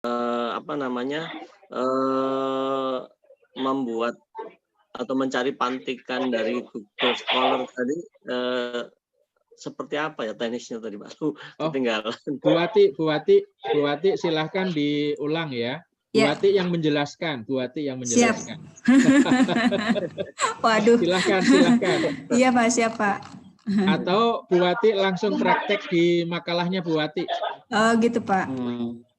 apa namanya, membuat atau mencari pantikan dari Google Scholar tadi, seperti apa ya teknisnya tadi, Pak? Ketinggalan. Bu Wati silahkan diulang ya. Bu Wati yang menjelaskan, Bu Wati yang menjelaskan. Siap. Waduh. Silahkan. Iya Pak, siap Pak. Atau Bu Wati langsung praktek di makalahnya Bu Wati. Oh gitu Pak.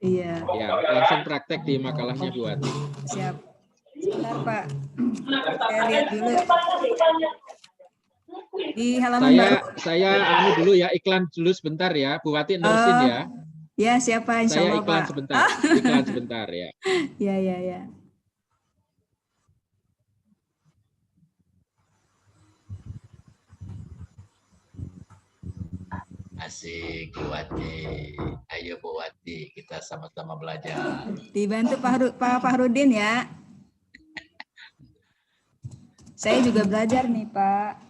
Iya. Ya, langsung praktek di makalahnya Bu Wati. Siap. Sebentar Pak. Saya lihat dulu. Di halaman baru. Saya dulu ya, iklan dulu sebentar ya, Bu Wati nerusin ya. Ya siapa insya Allah, saya iklan Pak. Sebentar, iklan sebentar ya. Ya. Asik, Bu Wati. Ayo Bu Wati, kita sama-sama belajar. Dibantu Pak Fahrudin ya. Saya juga belajar nih Pak.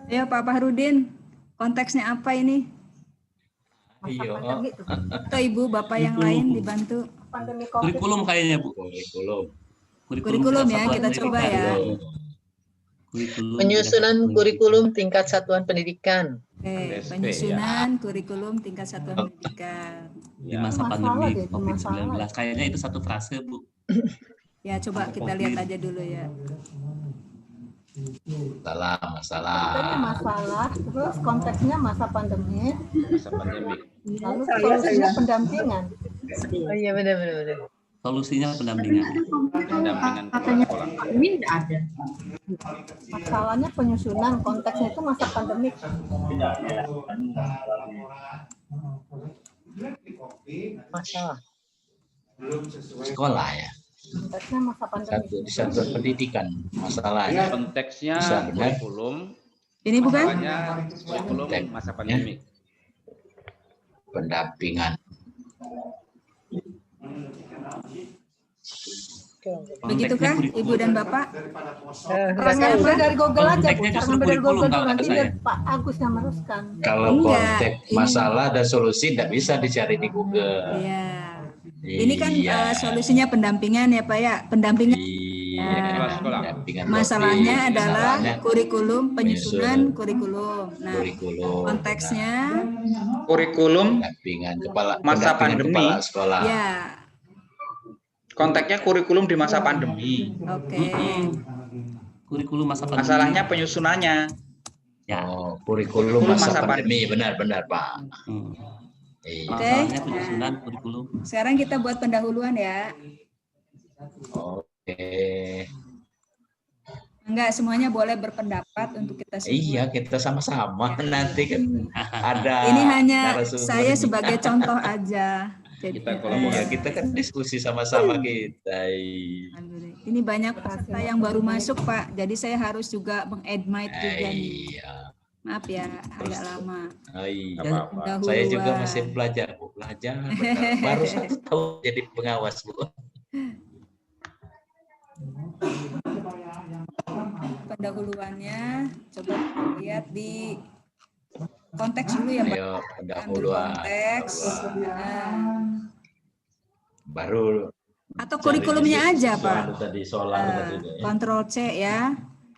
Ayo Pak Fahrudin, konteksnya apa ini? Iya. Atau Ibu, Bapak yang lain dibantu? Kurikulum kayaknya Bu. Kurikulum ya, kita coba ya. Penyusunan kurikulum tingkat satuan pendidikan. Oke, penyusunan kurikulum tingkat satuan pendidikan. Di masa pandemi COVID-19. Kayaknya itu satu frase Bu. Ya coba kita lihat aja dulu ya. Masalah, terus konteksnya masa pandemi. Lalu solusinya pendampingan. Oh iya benar. Solusinya pendampingan. Ini tidak ada. Masalahnya penyusunan, konteksnya itu masa pandemi. Masalah. Sekolah ya. Konteksnya masa pandemi. Di satuan pendidikan masalahnya. Konteksnya kurikulum. Ini bukan? Kurikulum masa pandemi. Pendampingan. Begitukah Ibu dan Bapak? Ngambil dari Google aja, Bu. Konteksnya Ngambil dari Google kurikulum, nanti kalau biar Pak Agus yang meneruskan. Kalau konteks masalah dan solusi tidak bisa dicari di Google. Iya. Ini kan solusinya pendampingan ya Pak ya, pendampingan. Masalahnya adalah kurikulum, penyusunan kurikulum. Nah, konteksnya kurikulum pendampingan kepala masa pandemi. Kepala sekolah. Ya. Konteksnya kurikulum di masa pandemi. Oke. Kurikulum masa pandemi. Masalahnya penyusunannya. Ya, kurikulum masa pandemi, benar Pak. Oke. Nah, sekarang kita buat pendahuluan ya. Oke. Enggak, semuanya boleh berpendapat untuk kita semua. Iya, kita sama-sama nanti kan ada. Ini hanya saya sebagai contoh aja. Jadi, kita kan diskusi sama-sama kita. Ini banyak peserta yang baru masuk Pak, jadi saya harus juga meng-admit juga nih. Maaf ya, agak lama. Saya juga masih belajar, Bu. Baru 1 tahun jadi pengawas, Bu. pendahuluannya. Coba lihat di konteks dulu ya, Pak. Ayo Ambil pendahuluan. konteks. Nah, Baru atau kurikulumnya aja, Pak. tadi solar tadi. Ctrl C ya.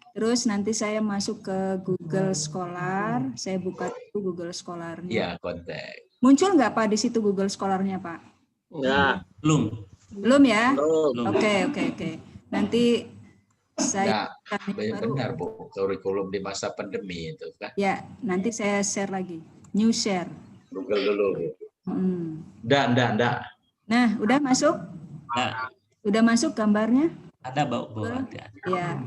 Terus nanti saya masuk ke Google Scholar. Saya buka dulu Google Scholar-nya. Ya, konteks. Muncul nggak Pak di situ Google Scholar-nya, Pak? Enggak. Belum ya? Belum. Oke. Nanti saya baru. Benar, Bu. Kurikulum di masa pandemi itu kan. Ya, nanti saya share lagi. New share. Google dulu. Enggak. Nah, udah masuk? Udah masuk gambarnya? Ada, Bu. Ya.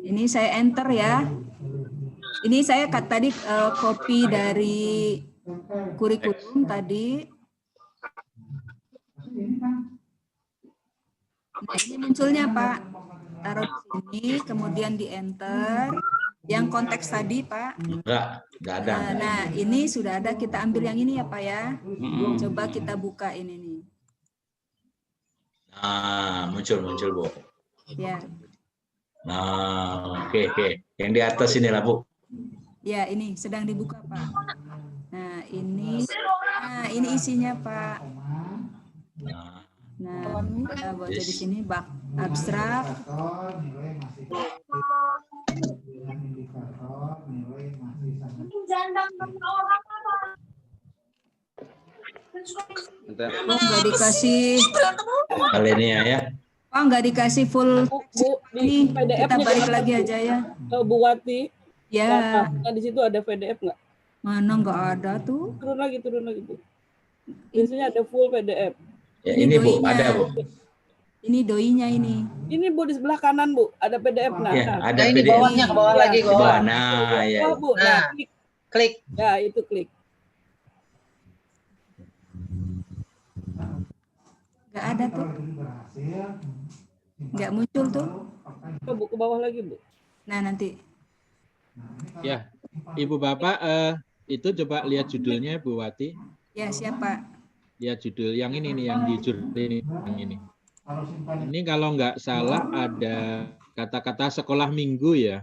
Ini saya enter ya. Ini saya tadi copy dari kurikulum tadi. Nah, ini munculnya Pak. Taruh di sini, kemudian di enter. Yang konteks tadi Pak. Enggak ada. Nah, ini sudah ada. Kita ambil yang ini ya Pak ya. Coba kita buka ini nih. Nah, muncul Bu. Ya. Nah, oke. Yang di atas ini lah, Bu. Ya, ini sedang dibuka, Pak. Nah, ini isinya, Pak. Nah, kita baca di sini bak abstrak. Nggak dikasih Alinea ya. Oh, nggak dikasih full. Bu, di Ini PDF kita balik lagi aja ya. Bu Wati. Ya. Nah, di situ ada PDF nggak? Mana nggak ada tuh? Turun lagi Bu. Biasanya ada full PDF. Ya, ini Bu, doinya. ada Bu. Ini doinya ini. Ini Bu di sebelah kanan Bu, ada PDF. Nah, Ya, ada Nah, ini PDF. bawahnya ke bawah lagi, ke bawah. Nah, ya. Oh, Bu. Nah, Klik. ya itu klik. Nggak ada tuh. Nggak muncul tuh. Coba Bu ke bawah lagi Bu. Nah, nanti. Ya, Ibu Bapak, itu coba lihat judulnya Bu Wati. Ya, siapa? Lihat judul yang ini nih, yang di judul ini, yang ini. Ini kalau nggak salah ada kata-kata sekolah minggu ya.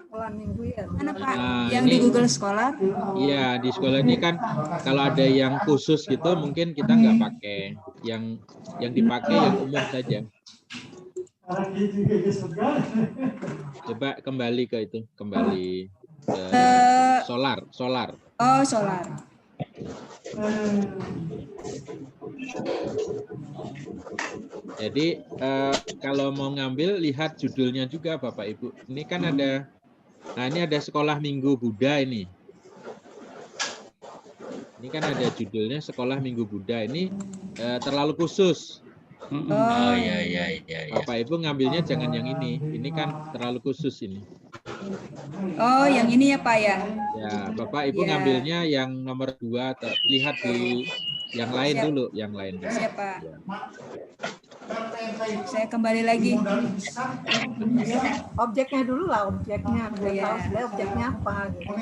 Sekolah minggu ya. Mana Pak? Nah, Yang ini- di Google Scholar? Iya, di sekolah ini kan kalau ada yang khusus gitu mungkin kita nggak pakai. Yang dipakai yang umum saja. Coba kembali ke itu, kembali ke solar. Oh, Solar. Jadi kalau mau ngambil lihat judulnya juga Bapak Ibu. Ini kan ada, nah ini ada sekolah minggu Buddha ini. Ini kan ada judulnya sekolah minggu Buddha. Ini terlalu khusus. Oh iya. Bapak Ibu ngambilnya jangan yang ini. Ini kan terlalu khusus ini. Oh, yang ini ya Pak ya? Ya, Bapak Ibu Ya. ngambilnya yang nomor 2. Lihat di yang lain Siap. dulu, yang lain. Siap Pak. Saya kembali lagi. Objeknya dulu lah, objeknya. Biar Iya. tahu sebenarnya objeknya apa. Gitu.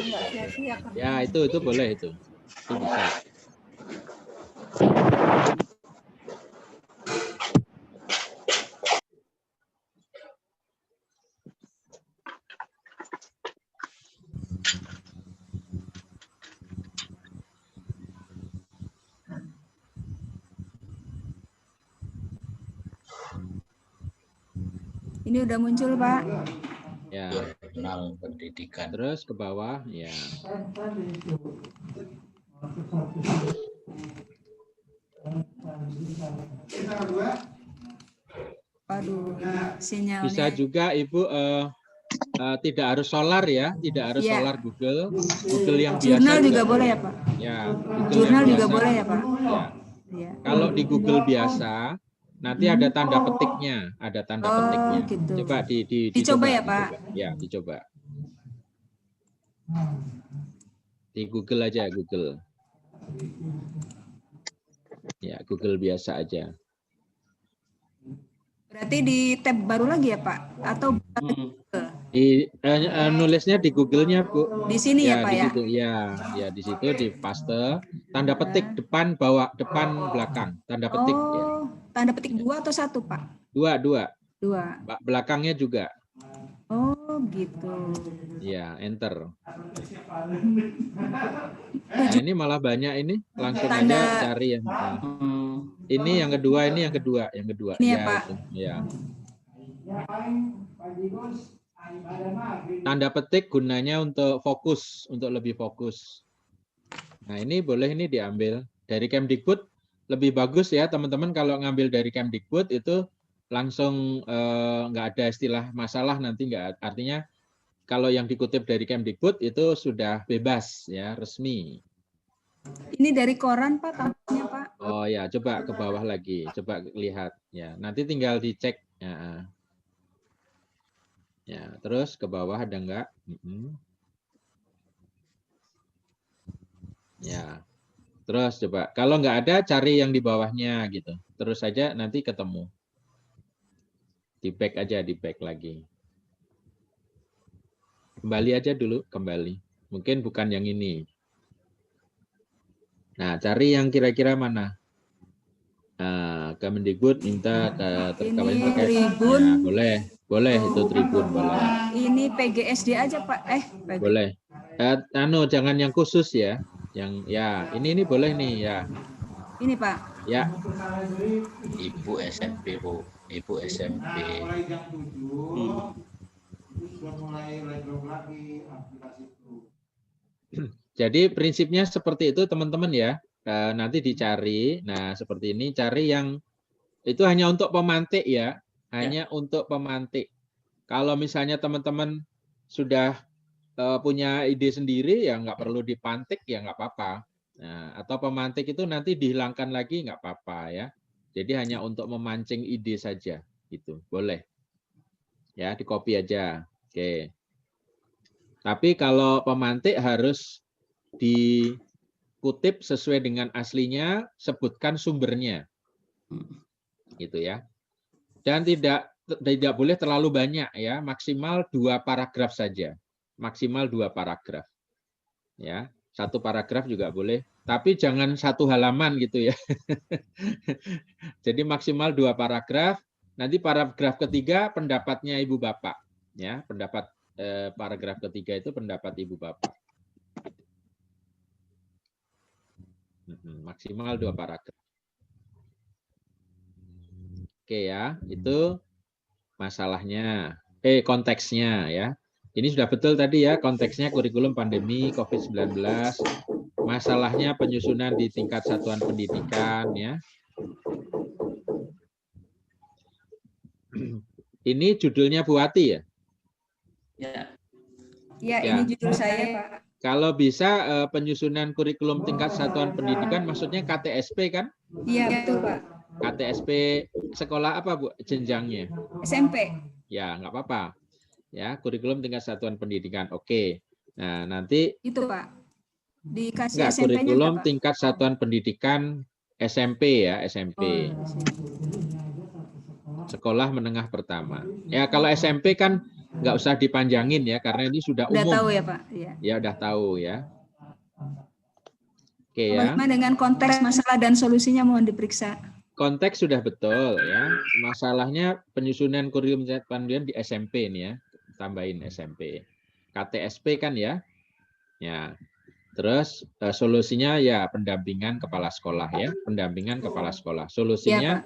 Nggak sia-sia kan. Ya, itu boleh itu. Itu bisa. Ini udah muncul Pak. Ya. Jurnal pendidikan. Terus ke bawah, ya. Waduh, sinyalnya. Bisa juga Ibu tidak harus solar ya, tidak harus Iya. solar Google yang biasa. Jurnal juga boleh ya Pak? Ya, Google Jurnal yang juga biasa. boleh ya Pak? Ya. Iya. Kalau di Google biasa, nanti ada tanda petiknya, ada tanda Oh, petiknya. gitu. Coba Dicoba ya, Pak? Ya, dicoba. Di Google aja, Google. Ya, Google biasa aja. Berarti di tab baru lagi ya Pak? Atau Nulisnya di Google-nya, Bu. Di sini ya, Pak di ya? situ. Ya, di situ di paste tanda petik depan bawah depan belakang tanda petik ya. Oh, tanda petik 2 atau 1, Pak? Dua. 2. Belakangnya juga. Oh, gitu. Ya, enter. Nah, ini malah banyak ini, langsung aja cari yang ini yang kedua, ini yang kedua. Ini ya, Ya, Pak. itu. Ya. Tanda petik gunanya untuk fokus, untuk lebih fokus. Nah, ini boleh ini diambil dari Kemdikbud, lebih bagus ya teman-teman kalau ngambil dari Kemdikbud itu langsung nggak ada istilah masalah nanti nggak, artinya kalau yang dikutip dari Kemdikbud itu sudah bebas ya, resmi. Ini dari koran, Pak, tampaknya, Pak. Oh ya, coba ke bawah lagi, coba lihat ya. Nanti tinggal dicek ya. Ya, terus ke bawah ada enggak? Ya. Terus coba, kalau nggak ada cari yang di bawahnya gitu. Terus saja nanti ketemu. Di back aja, di back lagi. Kembali aja dulu, kembali. Mungkin bukan yang ini. Nah, cari yang kira-kira mana? Nah, Kemendikbud minta terkait Tribun. Ya, boleh itu Tribun boleh. Ini PGSD aja, Pak. Boleh. Jangan yang khusus ya. Yang ya, ini boleh nih ya. Ini, Pak. Ya. Ibu SMP, Bu. Ibu SMP. Jadi prinsipnya seperti itu teman-teman ya. Nanti dicari. Nah, seperti ini cari yang itu hanya untuk pemantik ya. Hanya untuk pemantik. Kalau misalnya teman-teman sudah punya ide sendiri ya nggak perlu dipantik ya nggak apa-apa. Nah, atau pemantik itu nanti dihilangkan lagi nggak apa-apa ya. Jadi hanya untuk memancing ide saja gitu. Boleh. Ya, di copy aja. Oke. Tapi kalau pemantik harus dikutip sesuai dengan aslinya, sebutkan sumbernya. Gitu ya. Dan tidak boleh terlalu banyak ya, maksimal 2 paragraf saja. Maksimal 2 paragraf. Ya, 1 paragraf juga boleh, tapi jangan 1 halaman gitu ya. Jadi maksimal 2 paragraf, nanti paragraf ketiga pendapatnya Ibu Bapak. Ya, pendapat paragraf ketiga itu pendapat Ibu Bapak. Maksimal 2 paragraf. Oke ya, itu masalahnya. Konteksnya ya. Ini sudah betul tadi ya, konteksnya kurikulum pandemi COVID-19, masalahnya penyusunan di tingkat satuan pendidikan ya. Ini judulnya Bu Ati ya? Ya, ini judul saya, Pak. Kalau bisa penyusunan kurikulum tingkat satuan pendidikan maksudnya KTSP kan? Iya, betul, Pak. KTSP sekolah apa Bu jenjangnya? SMP. Ya, nggak apa-apa. Ya, kurikulum tingkat satuan pendidikan. Oke. Nah, nanti itu Pak. Dikasih SMP-nya kurikulum tingkat satuan pendidikan SMP ya, SMP. Sekolah menengah pertama. Ya, kalau SMP kan nggak usah dipanjangin ya, karena ini sudah umum. Udah tahu ya, Pak? Iya. Ya, udah tahu ya. Oke ya. Bagaimana dengan konteks masalah dan solusinya mohon diperiksa. Konteks sudah betul ya. Masalahnya penyusunan kurikulum pendidikan di SMP nih ya. Tambahin SMP. KTSP kan ya. Ya. Terus solusinya ya pendampingan kepala sekolah ya. Pendampingan kepala sekolah. Solusinya ya,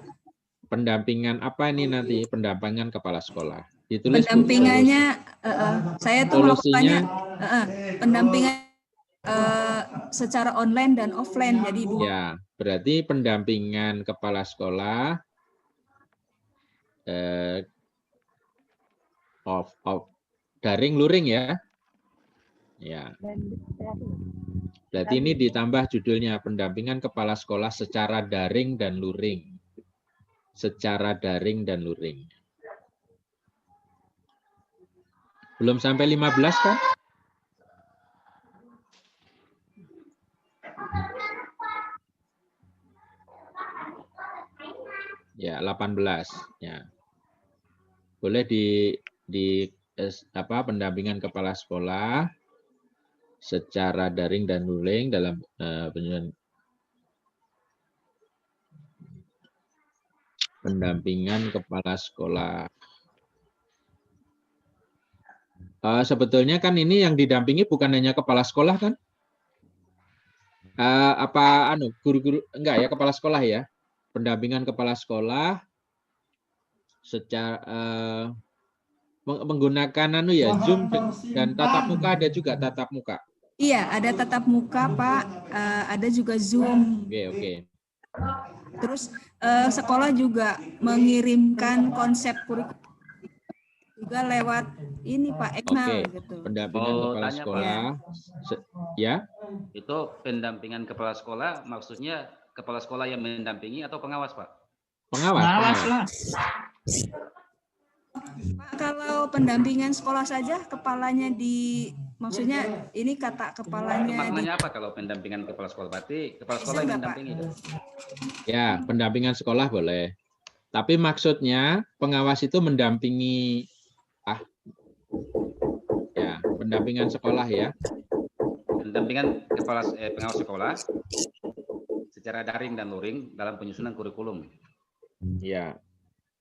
pendampingan apa ini nanti? Pendampingan kepala sekolah. Ditulis pendampingannya saya tuh melakukannya pendampingan secara online dan offline. Jadi ya, berarti pendampingan kepala sekolah daring luring ya. Ya. Berarti ini ditambah judulnya pendampingan kepala sekolah secara daring dan luring. Secara daring dan luring. Belum sampai 15 kan? Ya, 18. Ya. Boleh pendampingan kepala sekolah secara daring dan luring dalam pendampingan kepala sekolah. Sebetulnya kan ini yang didampingi bukan hanya kepala sekolah kan? Guru-guru enggak ya, kepala sekolah ya? Pendampingan kepala sekolah secara menggunakan Zoom dan tatap muka, ada juga tatap muka. Iya, ada tatap muka, Pak. Ada juga Zoom. Oke. Terus sekolah juga mengirimkan konsep kurikulum juga lewat ini, Pak, email gitu. Pendampingan kepala sekolah. Ya. Itu pendampingan kepala sekolah, maksudnya kepala sekolah yang mendampingi atau pengawas, Pak? Pengawas lah. Pak, kalau pendampingan sekolah saja kepalanya maksudnya ini kata kepalanya maknanya apa kalau pendampingan kepala sekolah? Berarti kepala sekolah yang mendampingi. Ya, pendampingan sekolah boleh. Tapi maksudnya pengawas itu mendampingi pendampingan sekolah ya. Pendampingan pengawas sekolah secara daring dan luring dalam penyusunan kurikulum. Ya.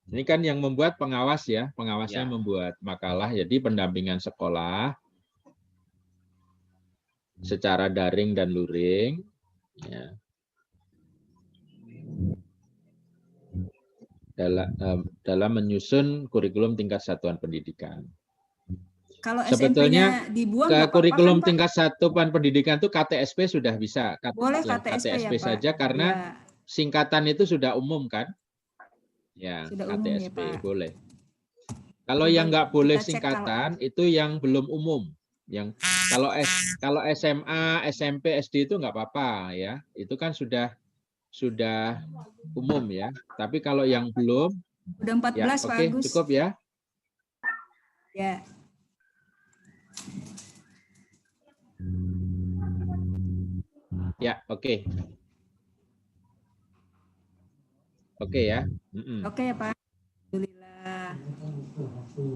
Ini kan yang membuat pengawas ya, pengawasnya membuat makalah, jadi pendampingan sekolah secara daring dan luring, ya. Dalam menyusun kurikulum tingkat satuan pendidikan. Kalau sebetulnya dibuang ke kurikulum tingkat satuan pendidikan itu KTSP sudah bisa. Boleh KTSP ya, saja karena singkatan itu sudah umum kan? Ya, sudah KTSP umum, ya, Pak. boleh. Kalau yang nggak boleh singkatan itu yang belum umum. Yang kalau SMA, SMP, SD itu nggak apa-apa ya. Itu kan sudah umum ya. Tapi kalau yang belum, udah 14 ya, Pak Agus. Cukup ya. Ya. Ya, oke. Oke ya. Oke ya Pak. Alhamdulillah.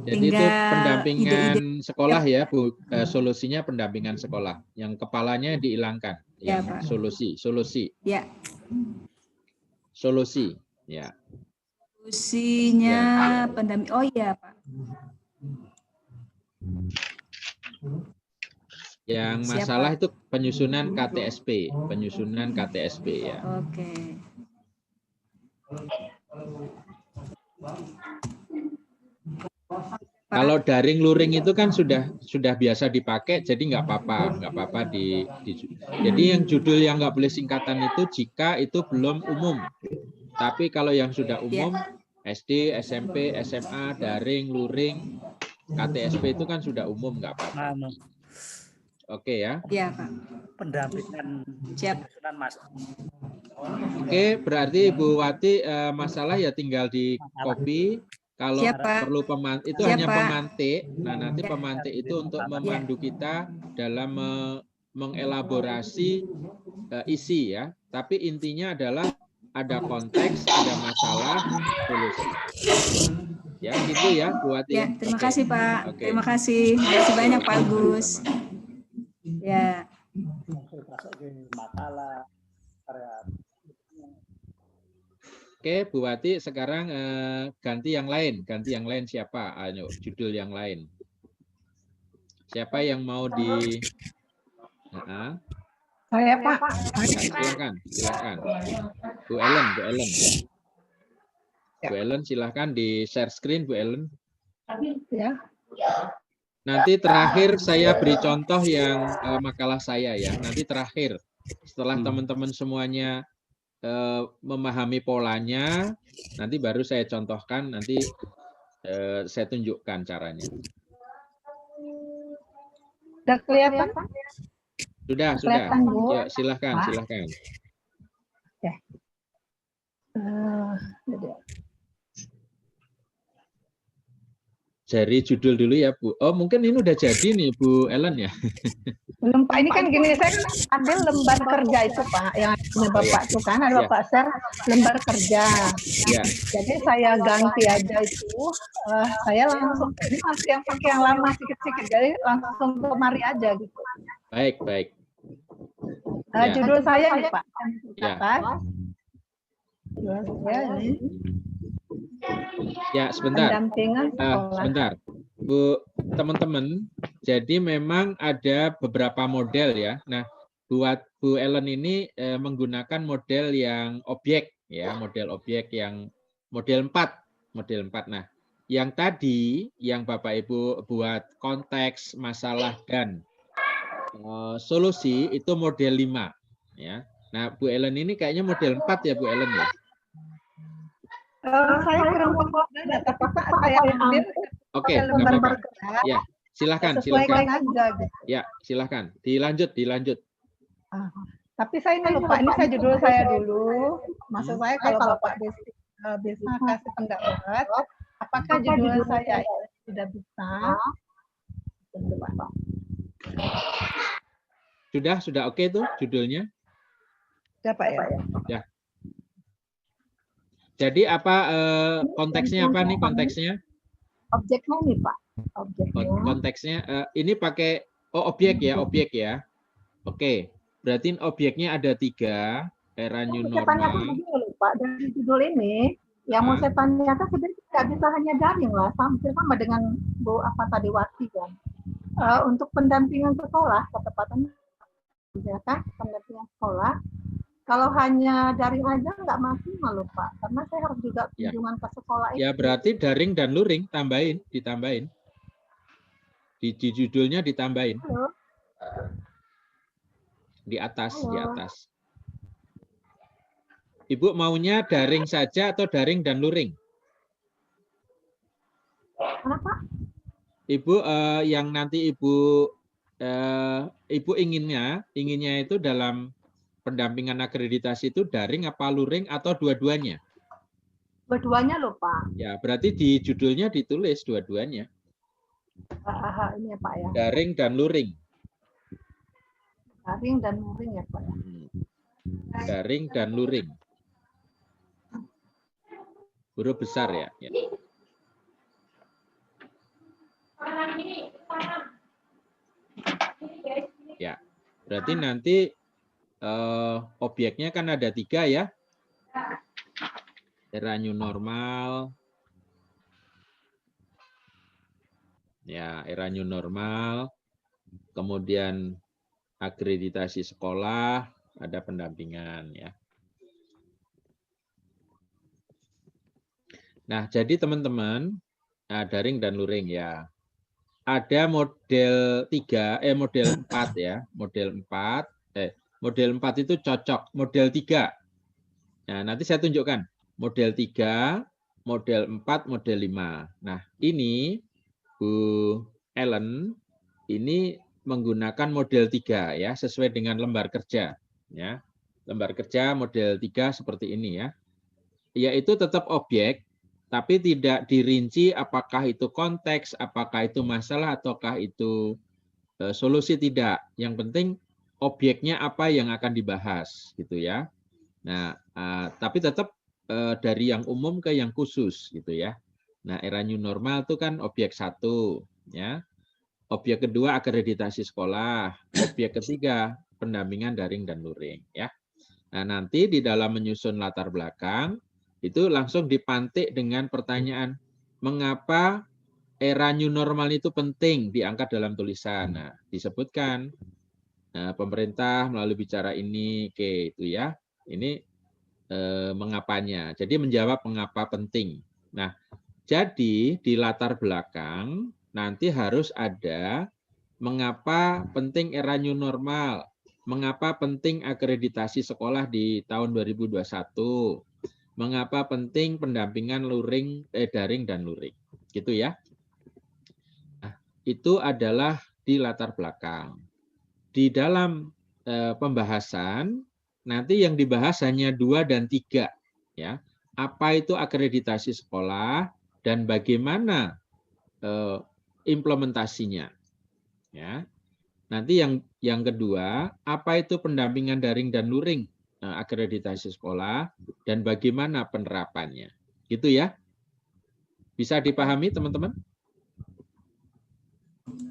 Jadi itu pendampingan sekolah ya, Bu. Solusinya pendampingan sekolah. Yang kepalanya dihilangkan. Ya, Pak. Pak. Solusi. Ya. Solusi. Ya. Solusinya pendamping. Oh iya, Pak. Yang masalah itu penyusunan KTSP, ya. Oke. Kalau daring luring itu kan sudah biasa dipakai, jadi nggak apa-apa jadi yang judul yang nggak boleh singkatan itu jika itu belum umum. Tapi kalau yang sudah umum, SD, SMP, SMA, daring, luring, KTSP itu kan sudah umum, nggak apa-apa. Oke ya. Iya, Pak. Pendampingan penyusunan Mas. Oke, berarti Bu Wati masalah ya tinggal di copy. Kalau perlu pemantik itu hanya pemantik. Nah, nanti pemantik itu untuk memandu kita dalam mengelaborasi isi ya. Tapi intinya adalah ada konteks, ada masalah, solusi. Ya, gitu ya, Bu Wati. Ya, terima kasih Pak. Terima kasih. Terima kasih banyak Pak Agus. Ya. Oke, Bu Wati, sekarang ganti yang lain. Ganti yang lain siapa? Ayo, judul yang lain. Siapa yang mau di... Saya, Pak. Silakan. Bu Ellen. Bu Ellen, silakan di share screen, Bu Ellen. Ya. Nanti terakhir saya beri contoh yang makalah saya ya. Nanti terakhir, setelah teman-teman semuanya memahami polanya, nanti baru saya contohkan, nanti saya tunjukkan caranya. Sudah kelihatan? Sudah. Ya, silahkan. Ya. Dari judul dulu ya, Bu. Oh, mungkin ini udah jadi nih, Bu Ellen ya. Belum Pak, ini kan gini, saya kan ambil lembar kerja itu Pak, yang punya Bapak itu kan, ada Bapak share lembar kerja. Ya. Jadi saya ganti aja itu, saya langsung, ini masih yang pakai yang lama sedikit-sedikit, jadi langsung kemari aja gitu. Baik, baik. Judul saya nih Pak, Ya. Judul saya ini. Ya, sebentar. Pendampingan sekolah. Sebentar. Bu, teman-teman, jadi memang ada beberapa model ya. Nah, buat Bu Ellen ini menggunakan model yang objek ya, model objek yang model 4. Nah, yang tadi yang Bapak Ibu buat konteks, masalah dan solusi itu model 5 ya. Nah, Bu Ellen ini kayaknya model 4 ya, Bu Ellen ya. Saya kurang paham, tapi saya ambil. Oke, nggak apa-apa. Ya, silakan. Aja, gitu. Ya, silakan. Dilanjut. Tapi saya ini lupa, ini saya judul saya dulu. Maksud saya kalau Bapak bisa kasih pendapat, apakah judul saya tidak bisa? Sudah oke tuh judulnya? Sudah Pak ya? Ya. Jadi apa konteksnya apa nih konteksnya? Objeknya nih Pak. Objeknya. Konteksnya ini pakai objek ya. Oke, berarti objeknya ada 3, era new normal. Saya tanyakan dulu Pak, dari judul ini yang mau saya tanyakan sebenarnya tidak bisa hanya daring lah, sama dengan Bu Tadiwati kan. Untuk pendampingan sekolah, ketepatannya ya kan, pendampingan sekolah. Kalau hanya daring aja nggak maksimal loh Pak, karena saya harus juga kunjungan ke sekolah itu. Ya berarti daring dan luring ditambahin. Di judulnya ditambahin. Halo. Di atas. Ibu maunya daring saja atau daring dan luring? Kenapa? Ibu yang nanti ibu inginnya itu dalam pendampingan akreditasi itu daring apa luring atau dua-duanya? Dua-duanya loh Pak. Ya, berarti di judulnya ditulis dua-duanya. Ini ya Pak ya. Daring dan luring. Daring dan luring ya Pak. Daring dan luring. Huruf besar ya. Ya, berarti nanti objeknya kan ada 3 ya. Era new normal. Ya, era new normal. Kemudian akreditasi sekolah, ada pendampingan ya. Nah, jadi teman-teman, daring dan luring ya. Ada model 4 ya. Model 4 itu cocok. Model 3. Nah, nanti saya tunjukkan. Model 3, model 4, model 5. Nah, ini Bu Ellen ini menggunakan model 3 ya, sesuai dengan lembar kerja ya. Lembar kerja model 3 seperti ini ya. Yaitu tetap objek tapi tidak dirinci apakah itu konteks, apakah itu masalah ataukah itu solusi, tidak. Yang penting objeknya apa yang akan dibahas gitu ya. Nah, tapi tetap dari yang umum ke yang khusus gitu ya. Nah, era new normal itu kan objek 1 ya. Objek kedua akreditasi sekolah, objek ketiga pendampingan daring dan luring ya. Nah, nanti di dalam menyusun latar belakang itu langsung dipantik dengan pertanyaan mengapa era new normal itu penting diangkat dalam tulisan. Nah, disebutkan pemerintah melalui bicara ini itu ya. Ini mengapanya. Jadi menjawab mengapa penting. Nah, jadi di latar belakang nanti harus ada mengapa penting era new normal, mengapa penting akreditasi sekolah di tahun 2021, mengapa penting pendampingan daring dan luring. Gitu ya. Nah, itu adalah di latar belakang. Di dalam pembahasan nanti yang dibahas hanya 2 dan 3 ya. Apa itu akreditasi sekolah dan bagaimana implementasinya. Ya. Nanti yang kedua, apa itu pendampingan daring dan luring akreditasi sekolah dan bagaimana penerapannya. Gitu ya. Bisa dipahami teman-teman?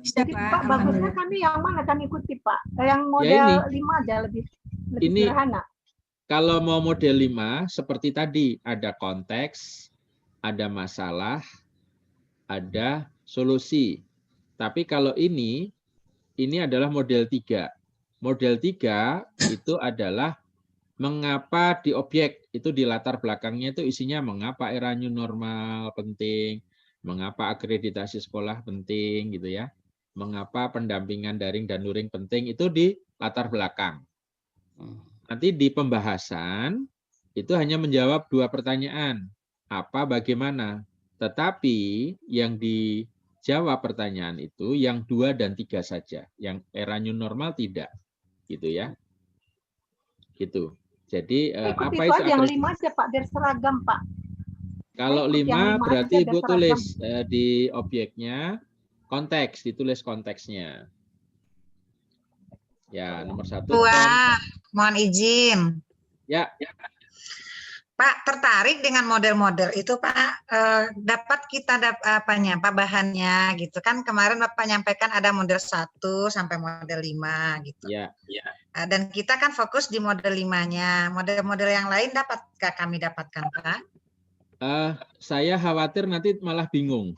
Jadi Pak, bagusnya kami yang mana kami ikuti Pak? Yang model Ya 5 aja lebih ini sederhana. Kalau mau model 5 seperti tadi, ada konteks, ada masalah, ada solusi. Tapi kalau ini adalah model 3. Model 3 itu adalah mengapa di objek, itu di latar belakangnya itu isinya mengapa era new normal penting, mengapa akreditasi sekolah penting gitu ya. Mengapa pendampingan daring dan luring penting, itu di latar belakang. Nanti di pembahasan itu hanya menjawab 2 pertanyaan, apa, bagaimana. Tetapi yang dijawab pertanyaan itu yang 2 dan 3 saja, yang era new normal tidak, gitu ya. Gitu. Jadi apa itu yang 5 aja Pak, biar seragam Pak. Kalau 5 berarti Ibu tulis di objeknya konteks, ditulis konteksnya. Ya, nomor 1. Wah, mohon izin. Ya. Pak, tertarik dengan model-model itu Pak, dapat kita Pak bahannya gitu kan. Kemarin Bapak nyampaikan ada model 1 sampai model 5 gitu. Ya. Dan kita kan fokus di model 5-nya. Model-model yang lain dapatkah kami dapatkan Pak? Saya khawatir nanti malah bingung.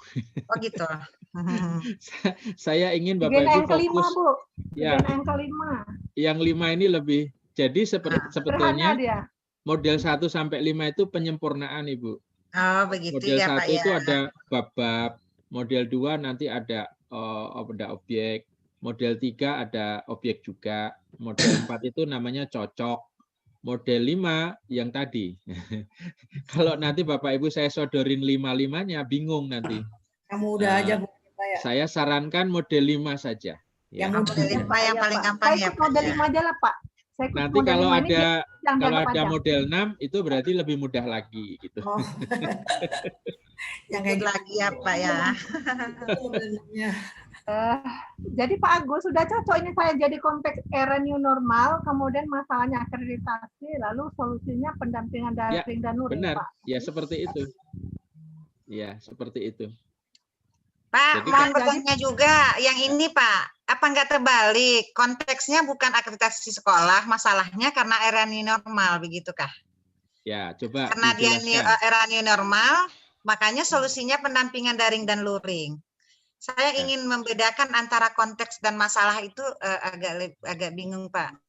Oh gitu. Saya ingin Bapak Ibu fokus. Kelima, Bu. Ya. Yang kelima. Yang 5 ini lebih. Jadi sebetulnya model 1 sampai 5 itu penyempurnaan Ibu. Oh begitu model ya 1 Pak ya. itu ada bab-bab. Model 2 nanti ada objek. Model 3 ada objek juga. Model 4 itu namanya cocok. Model 5 yang tadi. Kalau nanti Bapak Ibu saya sodorin 5-5-nya bingung nanti. Kamu udah aja Bu. Saya sarankan model 5 saja. Ya. Model 5 yang paling gampang ya Pak. Model 5 aja lah Pak. Nanti kalau ada model 6 itu berarti lebih mudah lagi gitu. Oh. Yang kayak lagi ya Pak ya. Jadi Pak Agus sudah cocok ini saya jadi konteks era new normal, kemudian masalahnya akreditasi, lalu solusinya pendampingan daring dan luring benar. Pak. Ya seperti itu. Ya seperti itu. Pak, mohon bertanya juga, yang ini Pak, apa nggak terbalik? Konteksnya bukan akreditasi sekolah, masalahnya karena era new normal, begitukah? Ya, coba karena dijelaskan. Dia era new normal, makanya solusinya pendampingan daring dan luring. Saya ingin membedakan antara konteks dan masalah itu agak bingung Pak.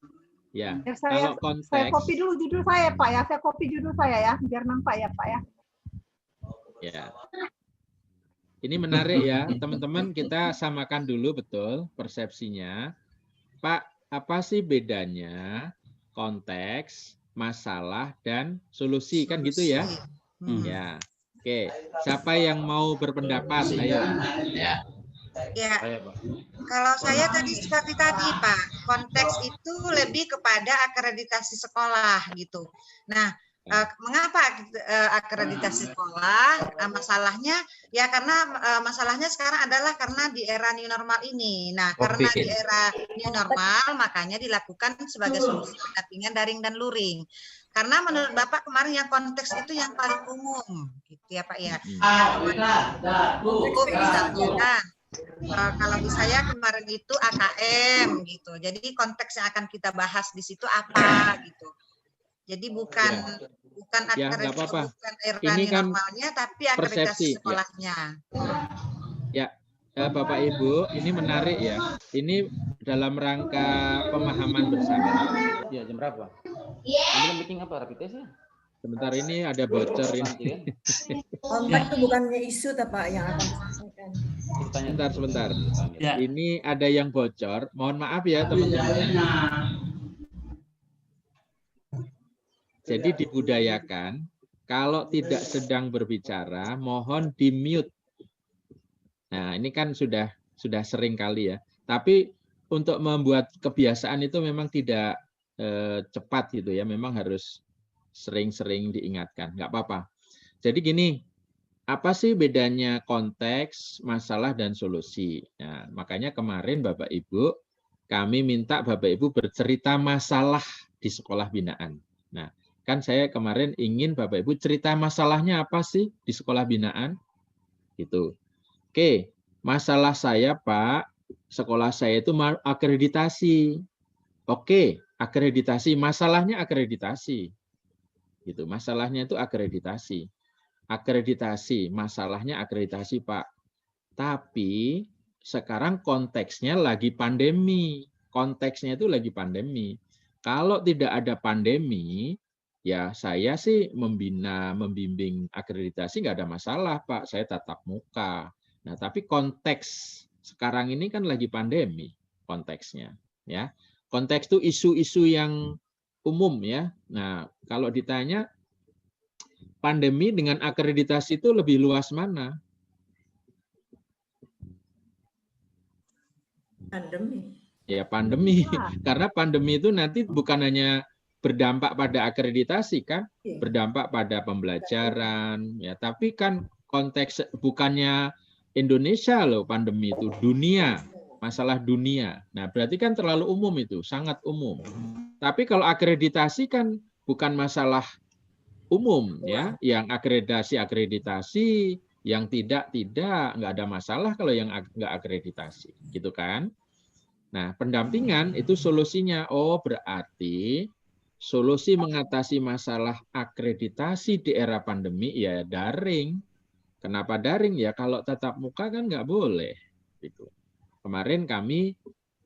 Ya, kalau konteks. Saya copy dulu judul saya Pak ya, saya copy judul saya ya, biar nampak ya Pak ya. Ya. Ini menarik ya, teman-teman, kita samakan dulu betul persepsinya. Pak, apa sih bedanya konteks, masalah, dan solusi? Kan gitu ya? Ya. Oke, siapa yang mau berpendapat? Ayo. Ya. Kalau saya tadi seperti tadi Pak, konteks itu lebih kepada akreditasi sekolah gitu. Nah, mengapa akreditasi sekolah? Masalahnya ya karena masalahnya sekarang adalah karena di era new normal ini. Nah, karena di era new normal makanya dilakukan sebagai solusi pendampingan daring dan luring. Karena menurut Bapak kemarin yang konteks itu yang paling umum, gitu ya Pak ya. Misalnya kan, kalau di saya kemarin itu AKM gitu. Jadi konteks yang akan kita bahas di situ apa gitu. Jadi bukan akreditasi, bukan era new normalnya, tapi akreditasi sekolahnya. Ya, Bapak Ibu, ini menarik ya. Ini dalam rangka pemahaman bersama. Ya, jam berapa? Belum bikin apa rapid test ya? Sebentar ini ada bocor ini. Konteks itu bukannya isu Pak yang akan disampaikan. Sebentar. Ya. Ini ada yang bocor. Mohon maaf ya teman-teman. Jadi dibudayakan, kalau tidak sedang berbicara, mohon di-mute. Nah, ini kan sudah sering kali ya. Tapi untuk membuat kebiasaan itu memang tidak cepat gitu ya. Memang harus sering-sering diingatkan. Nggak apa-apa. Jadi gini, apa sih bedanya konteks, masalah, dan solusi? Nah, makanya kemarin Bapak Ibu, kami minta Bapak Ibu bercerita masalah di sekolah binaan. Nah, kan saya kemarin ingin Bapak Ibu cerita masalahnya apa sih di sekolah binaan? Gitu. Oke, masalah saya Pak, sekolah saya itu akreditasi. Oke, akreditasi, masalahnya akreditasi. Gitu, masalahnya itu akreditasi. Akreditasi, masalahnya akreditasi Pak. Tapi sekarang konteksnya lagi pandemi. Konteksnya itu lagi pandemi. Kalau tidak ada pandemi, ya saya sih membimbing akreditasi nggak ada masalah Pak. Saya tatap muka. Nah, tapi konteks sekarang ini kan lagi pandemi konteksnya. Ya, konteks itu isu-isu yang umum ya. Nah, kalau ditanya pandemi dengan akreditasi itu lebih luas mana? Pandemi. Ya pandemi, karena pandemi itu nanti bukan hanya berdampak pada akreditasi kan, berdampak pada pembelajaran, ya. Tapi kan konteks bukannya Indonesia loh pandemi itu, dunia, masalah dunia. Nah berarti kan terlalu umum itu, sangat umum. Tapi kalau akreditasi kan bukan masalah umum ya, yang akreditasi, yang tidak nggak ada masalah kalau yang nggak akreditasi, gitu kan? Nah, pendampingan itu solusinya. Oh, berarti solusi mengatasi masalah akreditasi di era pandemi ya daring. Kenapa daring ya? Kalau tatap muka kan nggak boleh. Gitu. Kemarin kami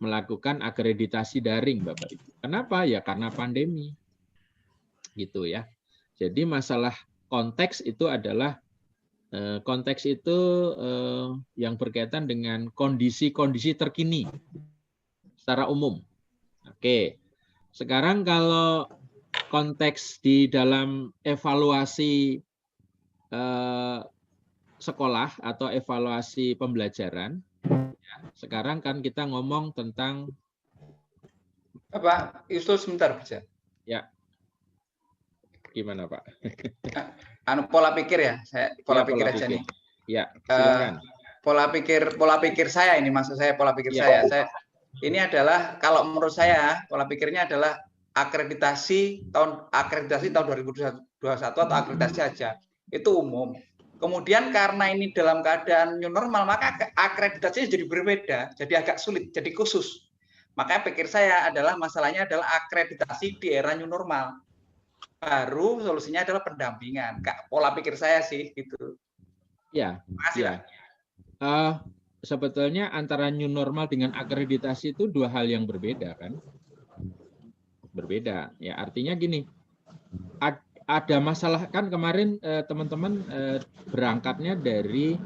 melakukan akreditasi daring, Bapak Ibu. Kenapa? Ya karena pandemi. Gitu ya. Jadi masalah konteks itu adalah yang berkaitan dengan kondisi-kondisi terkini secara umum. Oke, sekarang kalau konteks di dalam evaluasi sekolah atau evaluasi pembelajaran, ya, sekarang kan kita ngomong tentang Pak Yusuf sebentar bisa. Ya. Gimana Pak? Pola pikir ya, saya pola pikir aja nih. Ya, silakan. Pola pikir saya ini maksud saya pola pikir saya. Ini adalah kalau menurut saya pola pikirnya adalah akreditasi tahun 2021 atau akreditasi aja itu umum. Kemudian karena ini dalam keadaan new normal maka akreditasinya jadi berbeda, jadi agak sulit, jadi khusus. Makanya pikir saya adalah masalahnya adalah akreditasi di era new normal. Baru solusinya adalah pendampingan. Pola pikir saya sih gitu. Ya. Makasih, ya. Sebetulnya antara new normal dengan akreditasi itu dua hal yang berbeda kan? Berbeda. Ya, artinya gini. Ada masalah kan kemarin teman-teman berangkatnya dari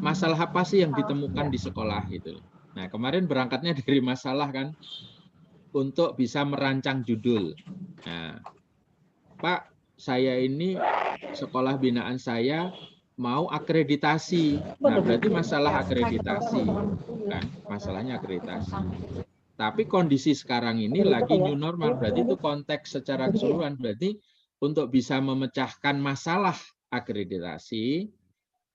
masalah apa sih yang ditemukan di sekolah gitu. Nah, kemarin berangkatnya dari masalah kan untuk bisa merancang judul. Nah, Pak, saya ini sekolah binaan saya mau akreditasi. Nah, berarti masalah akreditasi. Kan? Masalahnya akreditasi. Tapi kondisi sekarang ini lagi new normal. Berarti itu konteks secara keseluruhan. Berarti untuk bisa memecahkan masalah akreditasi,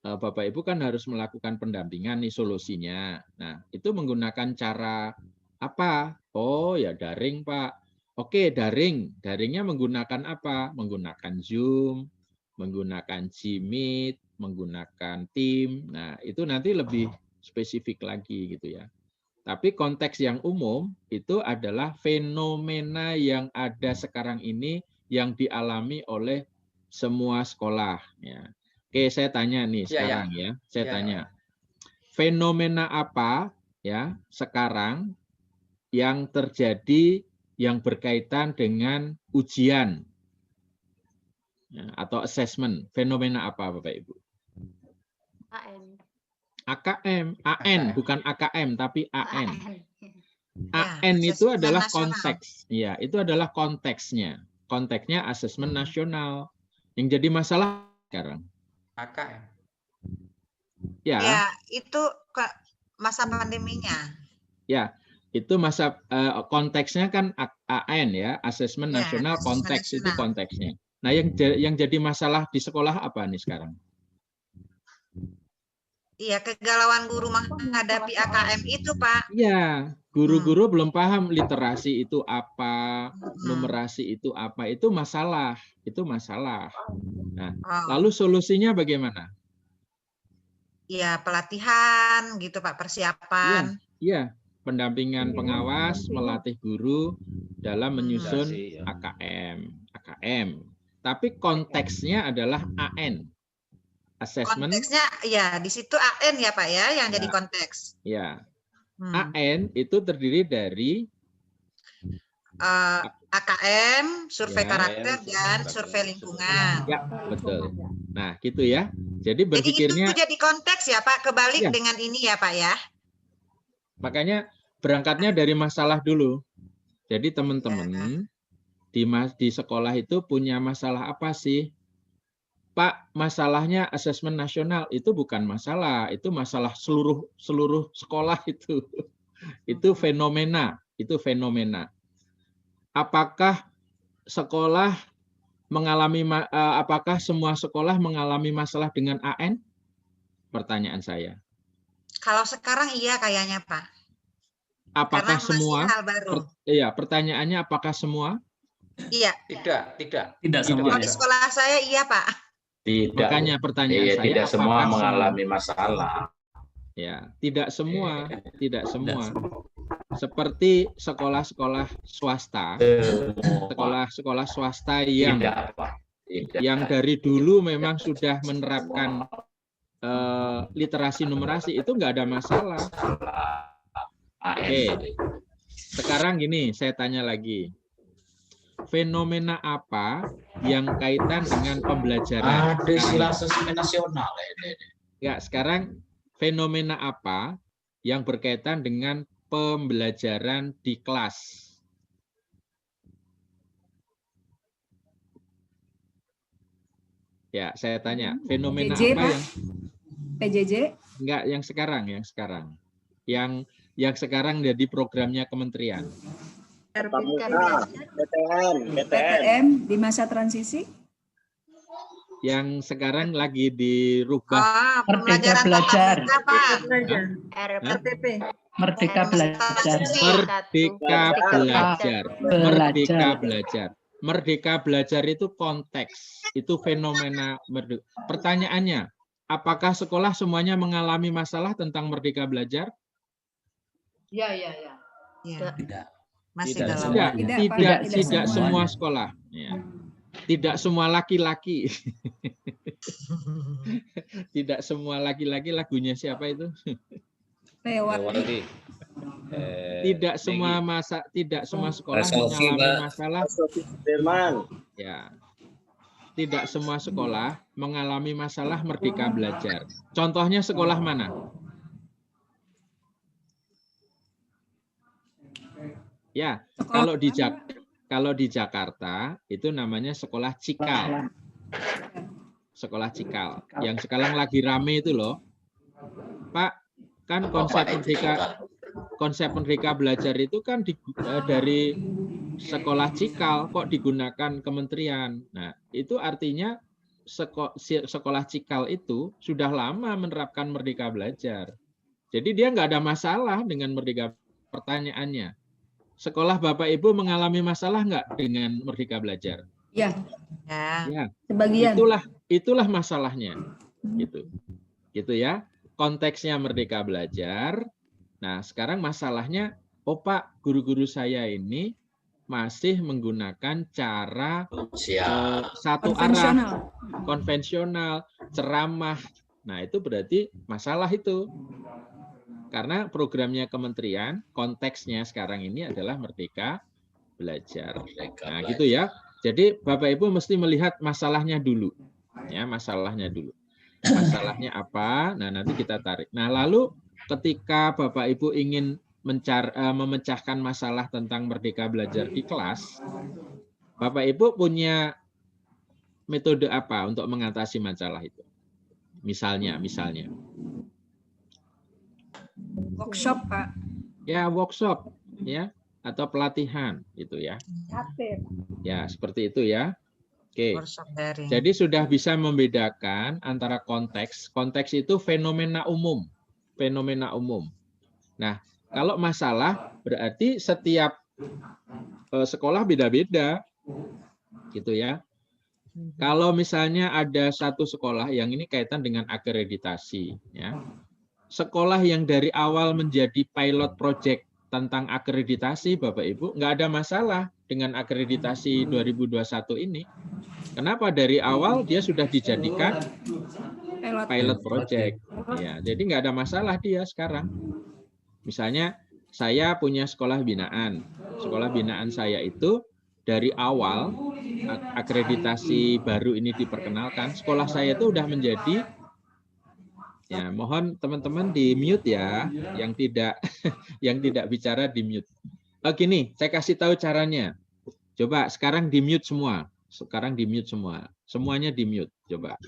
Bapak Ibu kan harus melakukan pendampingan nih solusinya. Nah, itu menggunakan cara apa? Oh, ya daring, Pak. Oke, daring. Daringnya menggunakan apa? Menggunakan Zoom, menggunakan Gmeet, menggunakan Team. Nah, itu nanti lebih spesifik lagi gitu ya. Tapi konteks yang umum itu adalah fenomena yang ada sekarang ini yang dialami oleh semua sekolah. Ya. Oke, saya tanya nih sekarang ya. Saya tanya, fenomena apa ya sekarang yang terjadi yang berkaitan dengan ujian ya, atau assessment, fenomena apa Bapak Ibu? AKM, AN bukan AKM tapi AN. AN itu adalah konteks, ya itu adalah konteksnya, konteksnya asesmen nasional. Yang jadi masalah sekarang. AKM. Ya itu masa pandeminya. Ya. Itu masa konteksnya kan AN ya, asesmen nasional konteks itu konteksnya. Nah, yang jadi masalah di sekolah apa nih sekarang? Iya, kegalauan guru menghadapi AKM itu, Pak. Iya, guru-guru belum paham literasi itu apa, numerasi itu apa, itu masalah. Nah, lalu solusinya bagaimana? Ya, pelatihan gitu, Pak, persiapan. Iya, pendampingan pengawas, melatih guru dalam menyusun AKM. Tapi konteksnya adalah AN. Assessment. Konteksnya ya di situ AN ya Pak ya yang jadi konteks. Ya. AN itu terdiri dari AKM, survei karakter dan survei lingkungan. Ya, betul. Nah, gitu ya. Jadi berpikirnya itu jadi konteks ya Pak, kebalik dengan ini ya Pak ya. Makanya berangkatnya dari masalah dulu. Jadi teman-teman di sekolah itu punya masalah apa sih? Pak, masalahnya asesmen nasional itu bukan masalah, itu masalah seluruh sekolah itu. Itu fenomena. Apakah apakah semua sekolah mengalami masalah dengan AN? Pertanyaan saya. Kalau sekarang iya kayaknya Pak. Apakah karena semua? Hal baru. Iya, pertanyaannya apakah semua? Iya. Tidak semua. Kalau di sekolah saya iya Pak. Tidak. Makanya pertanyaan saya, tidak semua mengalami masalah. Ya, tidak semua. Seperti sekolah-sekolah swasta, sekolah-sekolah swasta yang dari dulu memang sudah menerapkan literasi numerasi itu nggak ada masalah. Oke, sekarang gini, saya tanya lagi. Fenomena apa yang kaitan dengan pembelajaran? Asesmen nasional. Ya, sekarang fenomena apa yang berkaitan dengan pembelajaran di kelas? Ya, saya tanya, fenomena PJJ, apa Pak? yang PJJ? Enggak, yang sekarang. Yang sekarang jadi programnya kementerian. PTM di masa transisi? Yang sekarang lagi dirubah. Merdeka Belajar. RPP. Merdeka Belajar. Merdeka Belajar itu konteks, itu fenomena. Pertanyaannya, apakah sekolah semuanya mengalami masalah tentang Merdeka Belajar? Ya. Tidak. Tidak semua sekolah. Ya. Tidak semua laki-laki. Tidak semua laki-laki, lagunya siapa itu? Tidak semua sekolah mengalami masalah. Ya. Tidak semua sekolah mengalami masalah Merdeka Belajar. Contohnya sekolah mana? Ya, kalau di Jakarta itu namanya sekolah Cikal. Sekolah Cikal. Yang sekarang lagi rame itu loh. Pak, kan konsep Merdeka Belajar itu kan dari sekolah Cikal kok digunakan kementerian. Nah, itu artinya sekolah Cikal itu sudah lama menerapkan Merdeka Belajar. Jadi dia nggak ada masalah dengan Merdeka. Pertanyaannya, sekolah Bapak Ibu mengalami masalah nggak dengan Merdeka Belajar? Ya. Sebagian. Itulah masalahnya. Gitu ya. Konteksnya Merdeka Belajar. Nah, sekarang masalahnya, Pak, guru-guru saya ini masih menggunakan cara satu arah, konvensional, ceramah. Nah, itu berarti masalah itu. Karena programnya kementerian, konteksnya sekarang ini adalah Merdeka Belajar. Nah, gitu ya. Jadi Bapak Ibu mesti melihat masalahnya dulu. Ya, masalahnya dulu. Masalahnya apa? Nah, nanti kita tarik. Nah, lalu ketika Bapak Ibu ingin memecahkan masalah tentang Merdeka Belajar di kelas, Bapak Ibu punya metode apa untuk mengatasi masalah itu? Misalnya. Workshop, Pak. Ya, workshop, ya, atau pelatihan, gitu ya. Ya, seperti itu ya. Oke. Workshop daring. Jadi sudah bisa membedakan antara konteks. Konteks itu fenomena umum. Fenomena umum. Nah, kalau masalah berarti setiap sekolah beda-beda. Gitu ya. Kalau misalnya ada satu sekolah yang ini kaitan dengan akreditasi, ya. Sekolah yang dari awal menjadi pilot project tentang akreditasi, Bapak Ibu, nggak ada masalah dengan akreditasi 2021 ini. Kenapa? Dari awal dia sudah dijadikan pilot project. Ya, jadi nggak ada masalah dia sekarang. Misalnya saya punya sekolah binaan. Sekolah binaan saya itu dari awal akreditasi baru ini diperkenalkan, sekolah saya itu sudah menjadi, ya mohon teman-teman di mute ya, yang tidak bicara di mute. Gini, saya kasih tahu caranya. Coba sekarang di mute semua. Sekarang di mute semua. Semuanya di mute. Coba.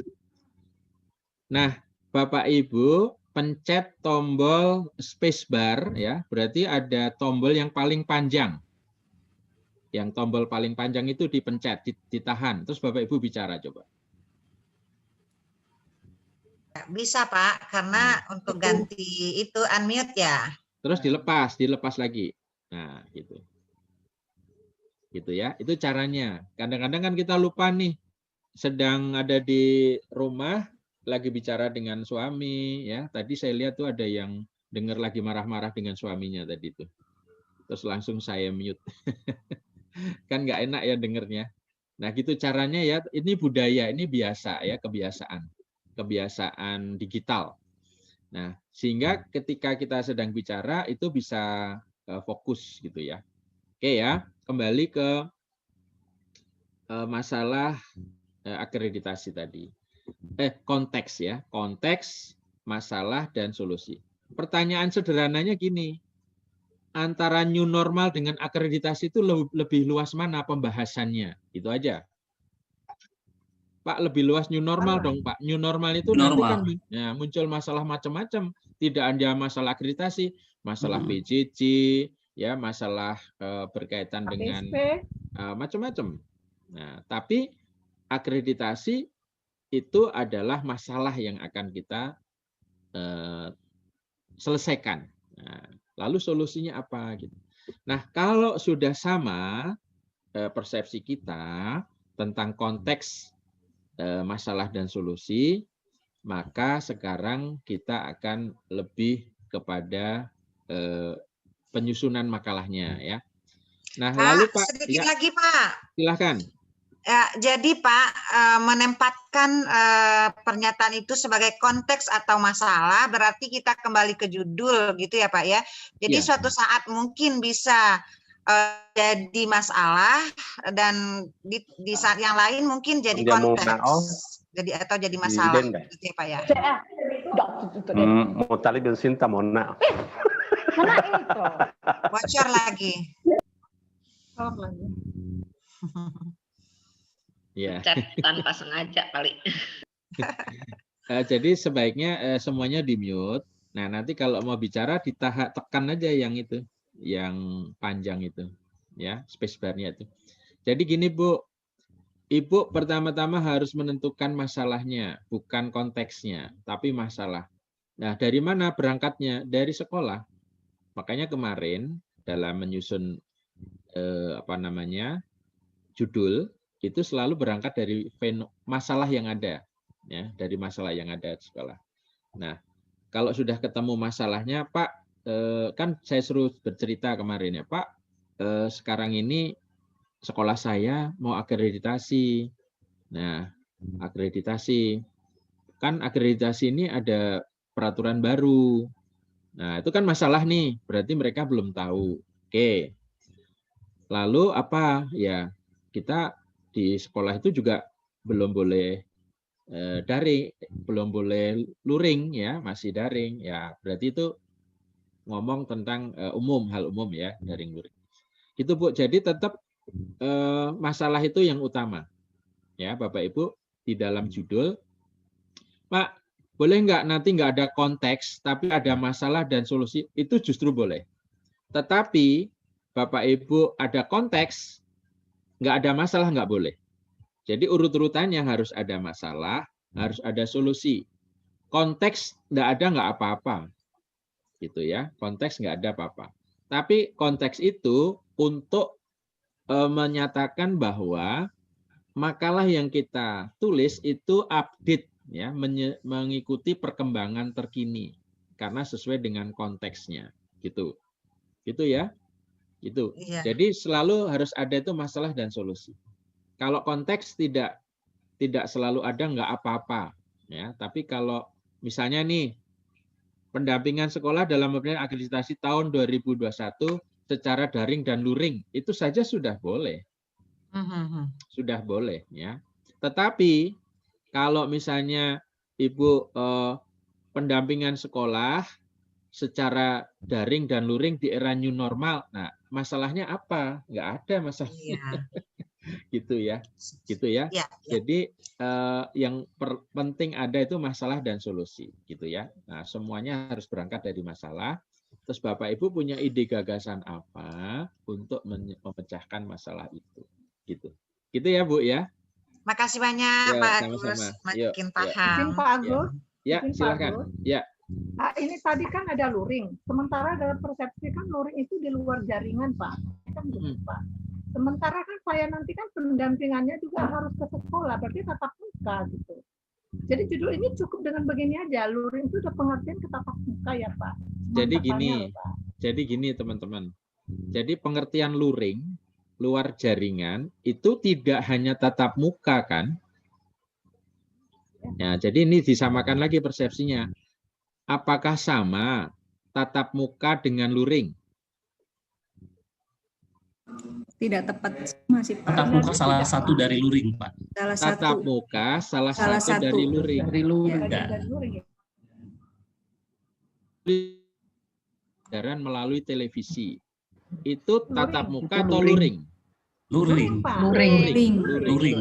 Nah, Bapak Ibu pencet tombol spacebar ya, berarti ada tombol yang paling panjang. Yang tombol paling panjang itu dipencet, ditahan. Terus Bapak Ibu bicara coba. Bisa Pak, karena untuk ganti itu unmute ya. Terus dilepas lagi. Nah, gitu. Gitu ya, itu caranya. Kadang-kadang kan kita lupa nih, sedang ada di rumah, lagi bicara dengan suami, ya. Tadi saya lihat tuh ada yang dengar lagi marah-marah dengan suaminya tadi tuh. Terus langsung saya mute. Kan nggak enak ya dengernya. Nah, gitu caranya ya. Ini budaya, ini biasa ya, kebiasaan digital. Nah, sehingga ketika kita sedang bicara itu bisa fokus gitu ya. Oke ya, kembali ke masalah akreditasi tadi. Konteks ya, konteks, masalah dan solusi. Pertanyaan sederhananya gini, antara new normal dengan akreditasi itu lebih luas mana pembahasannya? Itu aja. Pak, lebih luas new normal dong, Pak. New normal itu nanti kan ya, muncul masalah macam-macam. Tidak ada masalah akreditasi, masalah PJJ, ya, masalah berkaitan dengan macam-macam. Nah, tapi akreditasi itu adalah masalah yang akan kita selesaikan. Nah, lalu solusinya apa? Gitu. Nah, kalau sudah sama persepsi kita tentang konteks masalah dan solusi, maka sekarang kita akan lebih kepada penyusunan makalahnya ya. Nah, lalu Pak, sedikit ya, lagi Pak. Silakan. Ya, jadi Pak menempatkan pernyataan itu sebagai konteks atau masalah, berarti kita kembali ke judul gitu ya Pak ya. Jadi Ya. suatu saat mungkin bisa jadi masalah dan di saat yang lain mungkin jadi konteks. Jadi atau jadi masalah gitu ya Pak ya. Mau tali bensin tamona. Mana itu? Bocor lagi. Ya. Tanpa sengaja kali. Jadi sebaiknya semuanya di mute. Nah, nanti kalau mau bicara tekan aja yang itu, yang panjang itu, ya, spacebar-nya itu. Jadi gini Bu, Ibu pertama-tama harus menentukan masalahnya, bukan konteksnya, tapi masalah. Nah, dari mana berangkatnya? Dari sekolah. Makanya kemarin dalam menyusun judul itu selalu berangkat dari masalah yang ada, ya, dari masalah yang ada di sekolah. Nah, kalau sudah ketemu masalahnya, Pak, kan saya suruh bercerita kemarin ya, Pak, sekarang ini sekolah saya mau akreditasi. Nah, akreditasi, kan akreditasi ini ada peraturan baru. Nah, itu kan masalah nih, berarti mereka belum tahu. Oke. Lalu apa? Ya, kita di sekolah itu juga belum boleh daring, belum boleh luring ya, masih daring. Ya, berarti itu ngomong tentang hal umum ya, daring luring. Itu Bu, jadi tetap masalah itu yang utama. Ya, Bapak Ibu, di dalam judul, Pak, boleh nggak nanti nggak ada konteks, tapi ada masalah dan solusi, itu justru boleh. Tetapi Bapak Ibu ada konteks, nggak ada masalah, nggak boleh. Jadi urut-urutannya harus ada masalah, harus ada solusi. Konteks nggak apa-apa, gitu ya. Konteks nggak ada apa-apa. Tapi konteks itu untuk menyatakan bahwa makalah yang kita tulis itu update, ya, mengikuti perkembangan terkini karena sesuai dengan konteksnya, gitu. Gitu ya. Gitu. Iya. Jadi selalu harus ada itu masalah dan solusi. Kalau konteks tidak selalu ada, nggak apa-apa, ya. Tapi kalau misalnya nih pendampingan sekolah dalam pemberian akreditasi tahun 2021 secara daring dan luring, itu saja sudah boleh, sudah boleh, ya. Tetapi kalau misalnya Ibu pendampingan sekolah secara daring dan luring di era new normal, nah masalahnya apa? Nggak ada masalahnya. Iya. Gitu ya, gitu ya. Ya, ya. Jadi yang penting ada itu masalah dan solusi, gitu ya. Nah, semuanya harus berangkat dari masalah. Terus Bapak Ibu punya ide gagasan apa untuk memecahkan masalah itu, gitu. Gitu ya, Bu ya. Makasih banyak Ya, Pak sama-sama. Agus, Yuk, makin yuk. paham. Izin Pak Agus. Ya, Izin Pak silakan. Agus. Ya. Nah, ini tadi kan ada luring. Sementara dalam persepsi kan luring itu di luar jaringan, Pak. Kan gitu, Pak. Sementara kan saya nanti kan pendampingannya juga harus ke sekolah, berarti tatap muka gitu. Jadi judul ini cukup dengan begini aja, luring itu udah pengertian ke tatap muka ya Pak. Jadi Manfaatnya gini, loh, Pak. jadi gini teman-teman. Jadi pengertian luring, luar jaringan, itu tidak hanya tatap muka kan? Ya, jadi ini disamakan lagi persepsinya. Apakah sama tatap muka dengan luring? Tidak tepat masih Pak. Tatap muka salah satu dari luring, Pak. Salah Tatap satu. muka salah Salah satu satu. dari luring. Dari luring. Ya, dari luring ya. Siaran melalui televisi. Itu tatap muka atau luring. luring? Luring. Pak. Luring. Luring.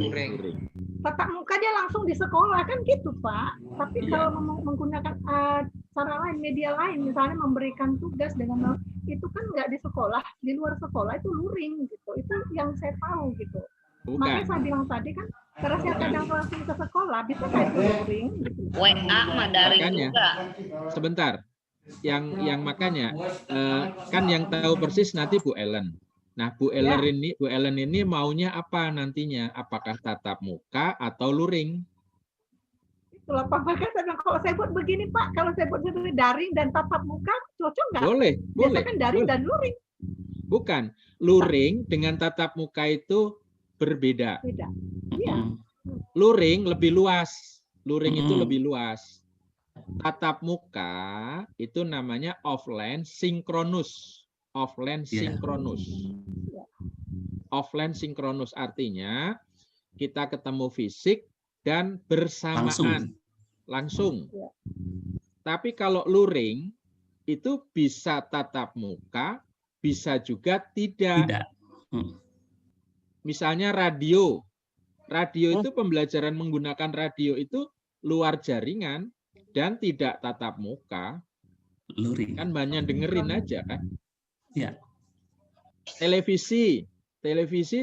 Tatap muka dia langsung di sekolah kan gitu Pak. Tapi kalau menggunakan cara lain, media lain, misalnya memberikan tugas dengan itu kan nggak di sekolah, di luar sekolah itu luring gitu. Itu yang saya tahu gitu. Bukan. Makanya saya bilang tadi kan, karena saya kadang langsung ke sekolah, bisa nggak itu luring? Gitu. WA mah daring Makanya, juga. sebentar. Yang makanya kan yang tahu persis nanti Bu Ellen. Nah, Bu Ellen ini maunya apa nantinya? Apakah tatap muka atau luring? Itulah Pak, bahkan saya bilang, kalau saya buat begini Pak, kalau saya buat dari daring dan tatap muka, cocok nggak? Boleh, boleh. Biasanya kan daring boleh. dan luring. Bukan, luring dengan tatap muka itu berbeda. Beda. Iya. Luring lebih luas. Luring itu lebih luas. Tatap muka itu namanya offline sinkronus. Offline sinkronus. Offline sinkronus artinya kita ketemu fisik dan bersamaan. Langsung. Tapi kalau luring itu bisa tatap muka, bisa juga tidak. Misalnya radio. Radio itu pembelajaran menggunakan radio itu luar jaringan dan tidak tatap muka. Luring. Kan banyak dengerin aja kan. Ya. Televisi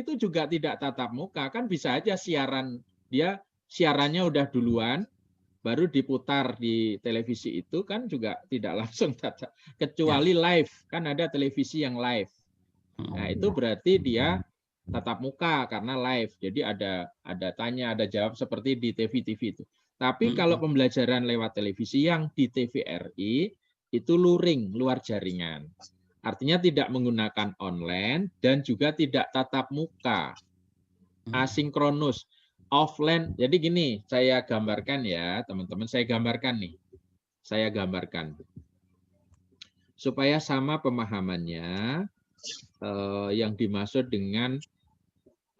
itu juga tidak tatap muka, kan bisa aja siarannya udah duluan, baru diputar di televisi itu kan juga tidak langsung tatap, kecuali live, kan ada televisi yang live. Nah itu berarti dia tatap muka karena live, jadi ada tanya, ada jawab seperti di TV itu. Tapi kalau pembelajaran lewat televisi yang di TVRI itu luring, luar jaringan. Artinya tidak menggunakan online dan juga tidak tatap muka. Asinkronus, offline. Jadi gini, saya gambarkan ya, teman-teman. Saya gambarkan nih. Saya gambarkan. Supaya sama pemahamannya yang dimaksud dengan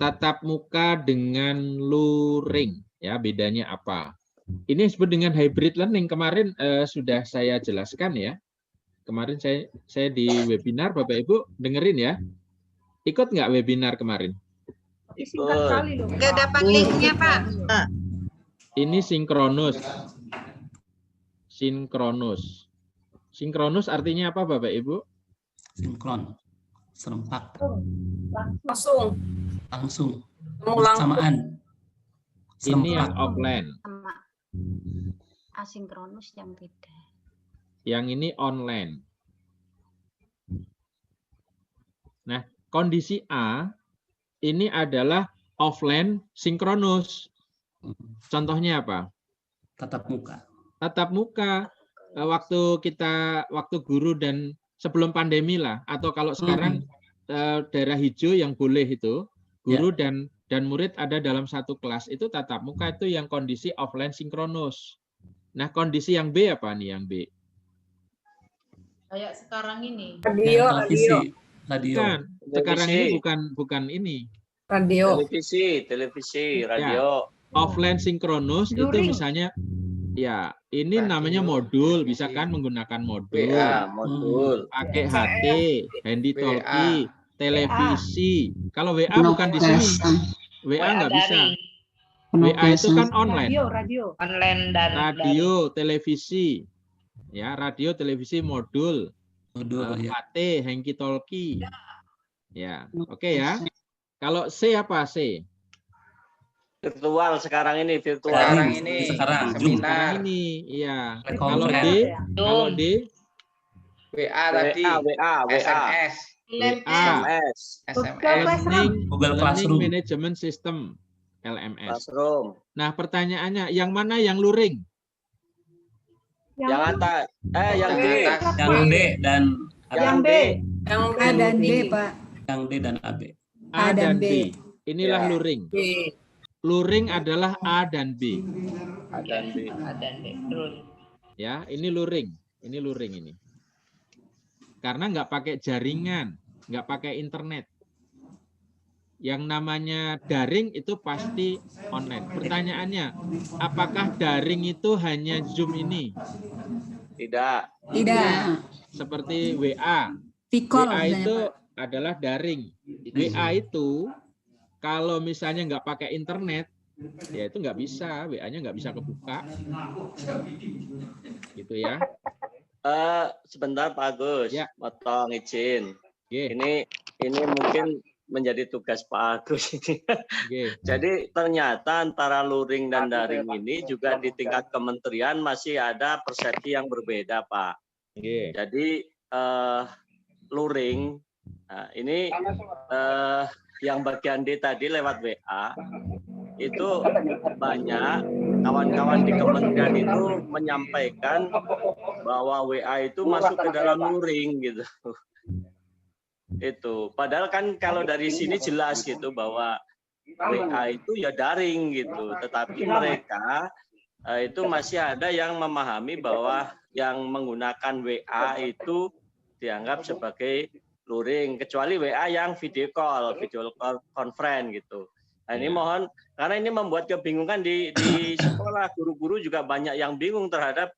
tatap muka dengan luring. Ya, bedanya apa? Ini disebut dengan hybrid learning. Kemarin sudah saya jelaskan ya. Kemarin saya di webinar, Bapak Ibu dengerin ya. Ikut nggak webinar kemarin? Singkat sekali loh. Nggak dapat linknya Pak. Ini sinkronus. Sinkronus. Sinkronus artinya apa Bapak Ibu? Sinkron. Serempak. Langsung. Langsung. Bersamaan. Ini yang offline. Sama asinkronus yang beda. Yang ini online. Nah, kondisi A ini adalah offline sinkronus. Contohnya apa? Tatap muka. Tatap muka. Waktu guru dan sebelum pandemi lah, atau kalau sekarang daerah hijau yang boleh itu guru dan murid ada dalam satu kelas, itu tatap muka, itu yang kondisi offline sinkronus. Nah, kondisi yang B apa nih yang B? Kayak sekarang ini. Radio. Bukan. Sekarang ini bukan ini. Radio. Televisi, radio. Ya, offline sinkronus itu misalnya ya, ini namanya modul, bisa kan menggunakan modul. Modul. Pakai HT, handy talkie, televisi. Kalau WA bukan di sini. WA nggak bisa. WA itu kan online. Radio. Online dan Radio, televisi. Ya, radio, televisi, modul. HT, handy talkie. Ya, oke ya. Kalau C apa C? Virtual sekarang ini, Sekarang seminar. Iya. Kalau D? WA tadi. SMS. Google Classroom. Management System, LMS. Classroom. Nah, pertanyaannya, yang mana yang luring? Yang atas. Yang D. Yang D dan Yang B. Yang A dan B, Pak. Yang D dan AB. A dan B. Inilah luring. Luring adalah A dan B. A dan B. Ya, ini luring. Ini luring ini. Karena nggak pakai jaringan, nggak pakai internet. Yang namanya daring itu pasti online. Pertanyaannya, apakah daring itu hanya Zoom ini? Tidak. Seperti WA. WA itu adalah daring. WA itu kalau misalnya nggak pakai internet, ya itu nggak bisa, WA-nya nggak bisa kebuka, gitu ya. Sebentar Pak Agus, potong izin. Ini mungkin menjadi tugas Pak Agus ini. Jadi ternyata antara luring dan daring ini juga di tingkat kementerian masih ada persepsi yang berbeda, Pak. Jadi luring, nah, ini yang bagian D tadi lewat WA, itu banyak kawan-kawan di kementerian itu menyampaikan bahwa WA itu masuk ke dalam luring gitu. Itu padahal kan kalau dari sini jelas gitu bahwa WA itu ya daring gitu, tetapi mereka itu masih ada yang memahami bahwa yang menggunakan WA itu dianggap sebagai luring, kecuali WA yang video call conference gitu. Nah, ini mohon, karena ini membuat kebingungan di sekolah, guru-guru juga banyak yang bingung terhadap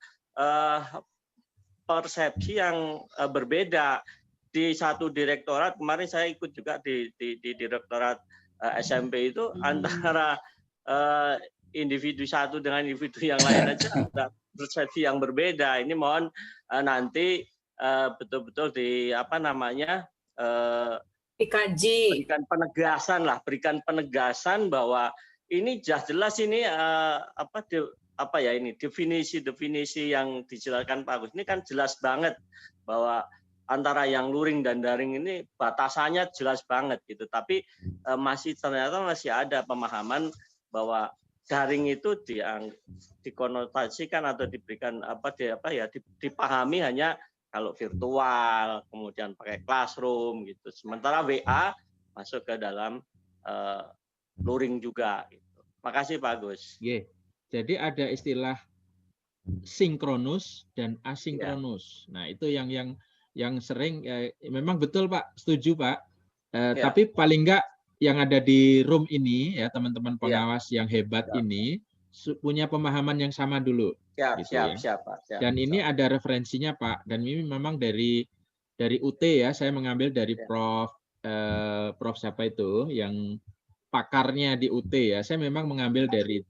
persepsi yang berbeda. Di satu direktorat, kemarin saya ikut juga di direktorat SMP itu, antara individu satu dengan individu yang lain aja ada persepsi yang berbeda. Ini mohon nanti betul-betul di dikaji, berikan penegasan bahwa ini jelas ini ini definisi yang dijelaskan Pak Agus ini kan jelas banget bahwa antara yang luring dan daring ini batasannya jelas banget gitu, tapi ternyata masih ada pemahaman bahwa daring itu dikonotasikan atau diberikan dipahami hanya kalau virtual, kemudian pakai classroom gitu. Sementara WA masuk ke dalam luring juga. Gitu. Makasih Pak Agus. Jadi ada istilah sinkronus dan asinkronus. Nah itu yang sering, memang betul Pak, setuju Pak. Tapi paling enggak yang ada di room ini ya teman-teman pengawas yang hebat ini punya pemahaman yang sama dulu. Siap. Dan ini ada referensinya Pak, dan ini memang dari UT ya, saya mengambil dari Prof siapa itu yang pakarnya di UT ya, saya memang mengambil dari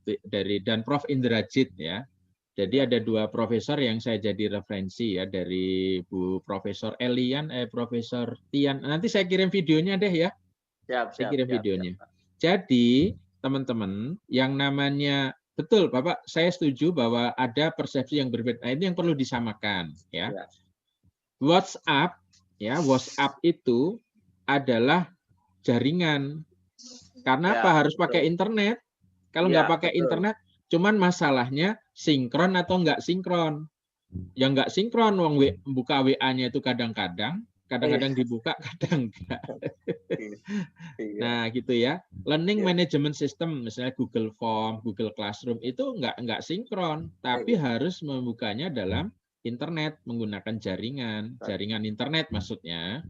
dan Prof Indrajit ya. Jadi ada dua profesor yang saya jadi referensi ya, dari Bu Profesor Elian, Profesor Tian. Nanti saya kirim videonya deh ya. Saya kirim videonya. Jadi teman-teman, yang namanya betul Bapak, saya setuju bahwa ada persepsi yang berbeda. Nah, ini yang perlu disamakan ya. WhatsApp ya, WhatsApp itu adalah jaringan. Karena apa? Harus pakai internet. Kalau nggak pakai internet, cuman masalahnya sinkron atau nggak sinkron. Yang nggak sinkron, buka WA-nya itu kadang-kadang dibuka, kadang enggak. Nah, gitu ya. Learning management system, misalnya Google Form, Google Classroom, itu nggak sinkron, tapi harus membukanya dalam internet, menggunakan jaringan internet maksudnya.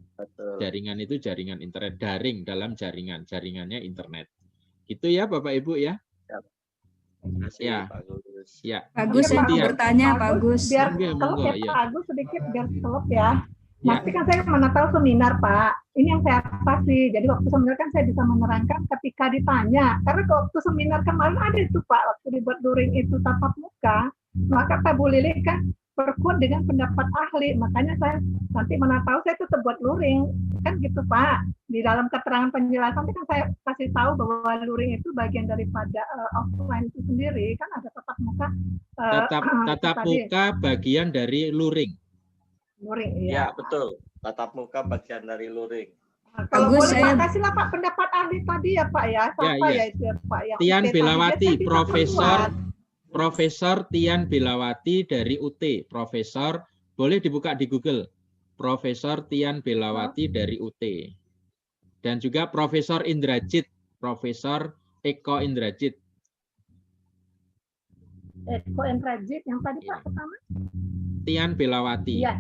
Jaringan itu jaringan internet, daring dalam jaringannya internet. Gitu ya, Bapak Ibu ya. Ya. Bagus, saya mau bertanya, Pak Agus. Biar kelop ya, Pak Agus, sedikit biar kelop ya. Nanti kan saya mana tahu seminar, Pak. Ini yang saya pasti. Jadi waktu seminar kan saya bisa menerangkan ketika ditanya. Karena waktu seminar kemarin ada itu, Pak, waktu dibuat luring itu tatap muka, maka Pak Bu Lili kan berkuat dengan pendapat ahli. Makanya saya nanti mana tahu saya tetap buat luring. Kan gitu, Pak. Di dalam keterangan penjelasan kan saya kasih tahu bahwa luring itu bagian daripada offline itu sendiri. Kan ada tatap muka. Tatap muka bagian dari luring. Luring, iya. Ya, betul. Tatap muka bagian dari luring. Kalau boleh Pak, kasihlah Pak pendapat ahli tadi ya Pak ya. Siapa ya itu ya Pak? Yang Tian Belawati, Profesor Tian Belawati dari UT. Profesor, boleh dibuka di Google. Profesor Tian Belawati dari UT. Dan juga Profesor Indrajit, Profesor Eko Indrajit. Eko Indrajit yang tadi Pak pertama? Tian Belawati. Iya.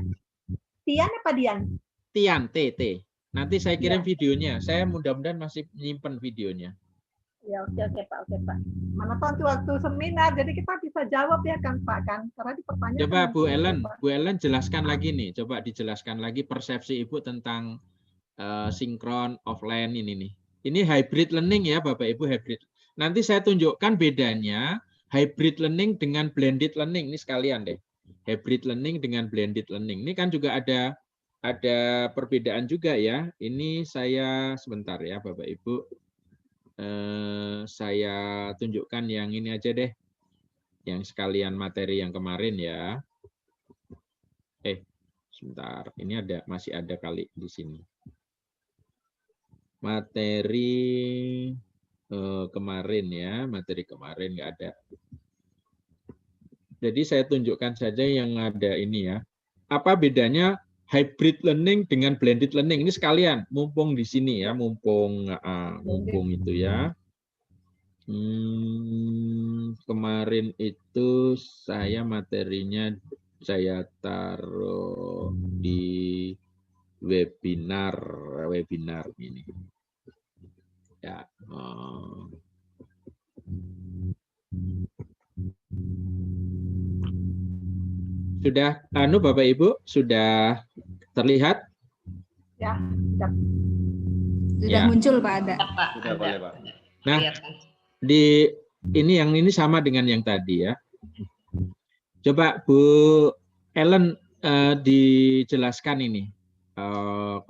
Tian apa Dian? Tian, TT. Nanti saya kirim videonya. Saya mudah-mudahan masih menyimpan videonya. Ya, oke Pak, Mana tahu waktu seminar, jadi kita bisa jawab ya kan Pak kan? Karena di pertanyaan. Coba Bu Ellen jelaskan lagi nih. Coba dijelaskan lagi persepsi Ibu tentang sinkron offline ini nih. Ini hybrid learning ya Bapak Ibu, hybrid. Nanti saya tunjukkan bedanya hybrid learning dengan blended learning. Ini sekalian deh. Hybrid learning dengan blended learning. Ini kan juga ada perbedaan juga ya. Ini saya sebentar ya Bapak Ibu. Saya tunjukkan yang ini aja deh. Yang sekalian materi yang kemarin ya. Sebentar. Ini masih ada kali di sini. Materi kemarin ya. Materi kemarin nggak ada. Jadi saya tunjukkan saja yang ada ini ya. Apa bedanya hybrid learning dengan blended learning? Ini sekalian, mumpung di sini ya, mumpung itu ya. Kemarin itu saya materinya saya taruh di webinar ini. Ya. Sudah, Bapak Ibu, sudah terlihat? Ya, sudah muncul Pak ada. Sudah boleh Pak. Nah, ini sama dengan yang tadi ya. Coba Bu Ellen dijelaskan ini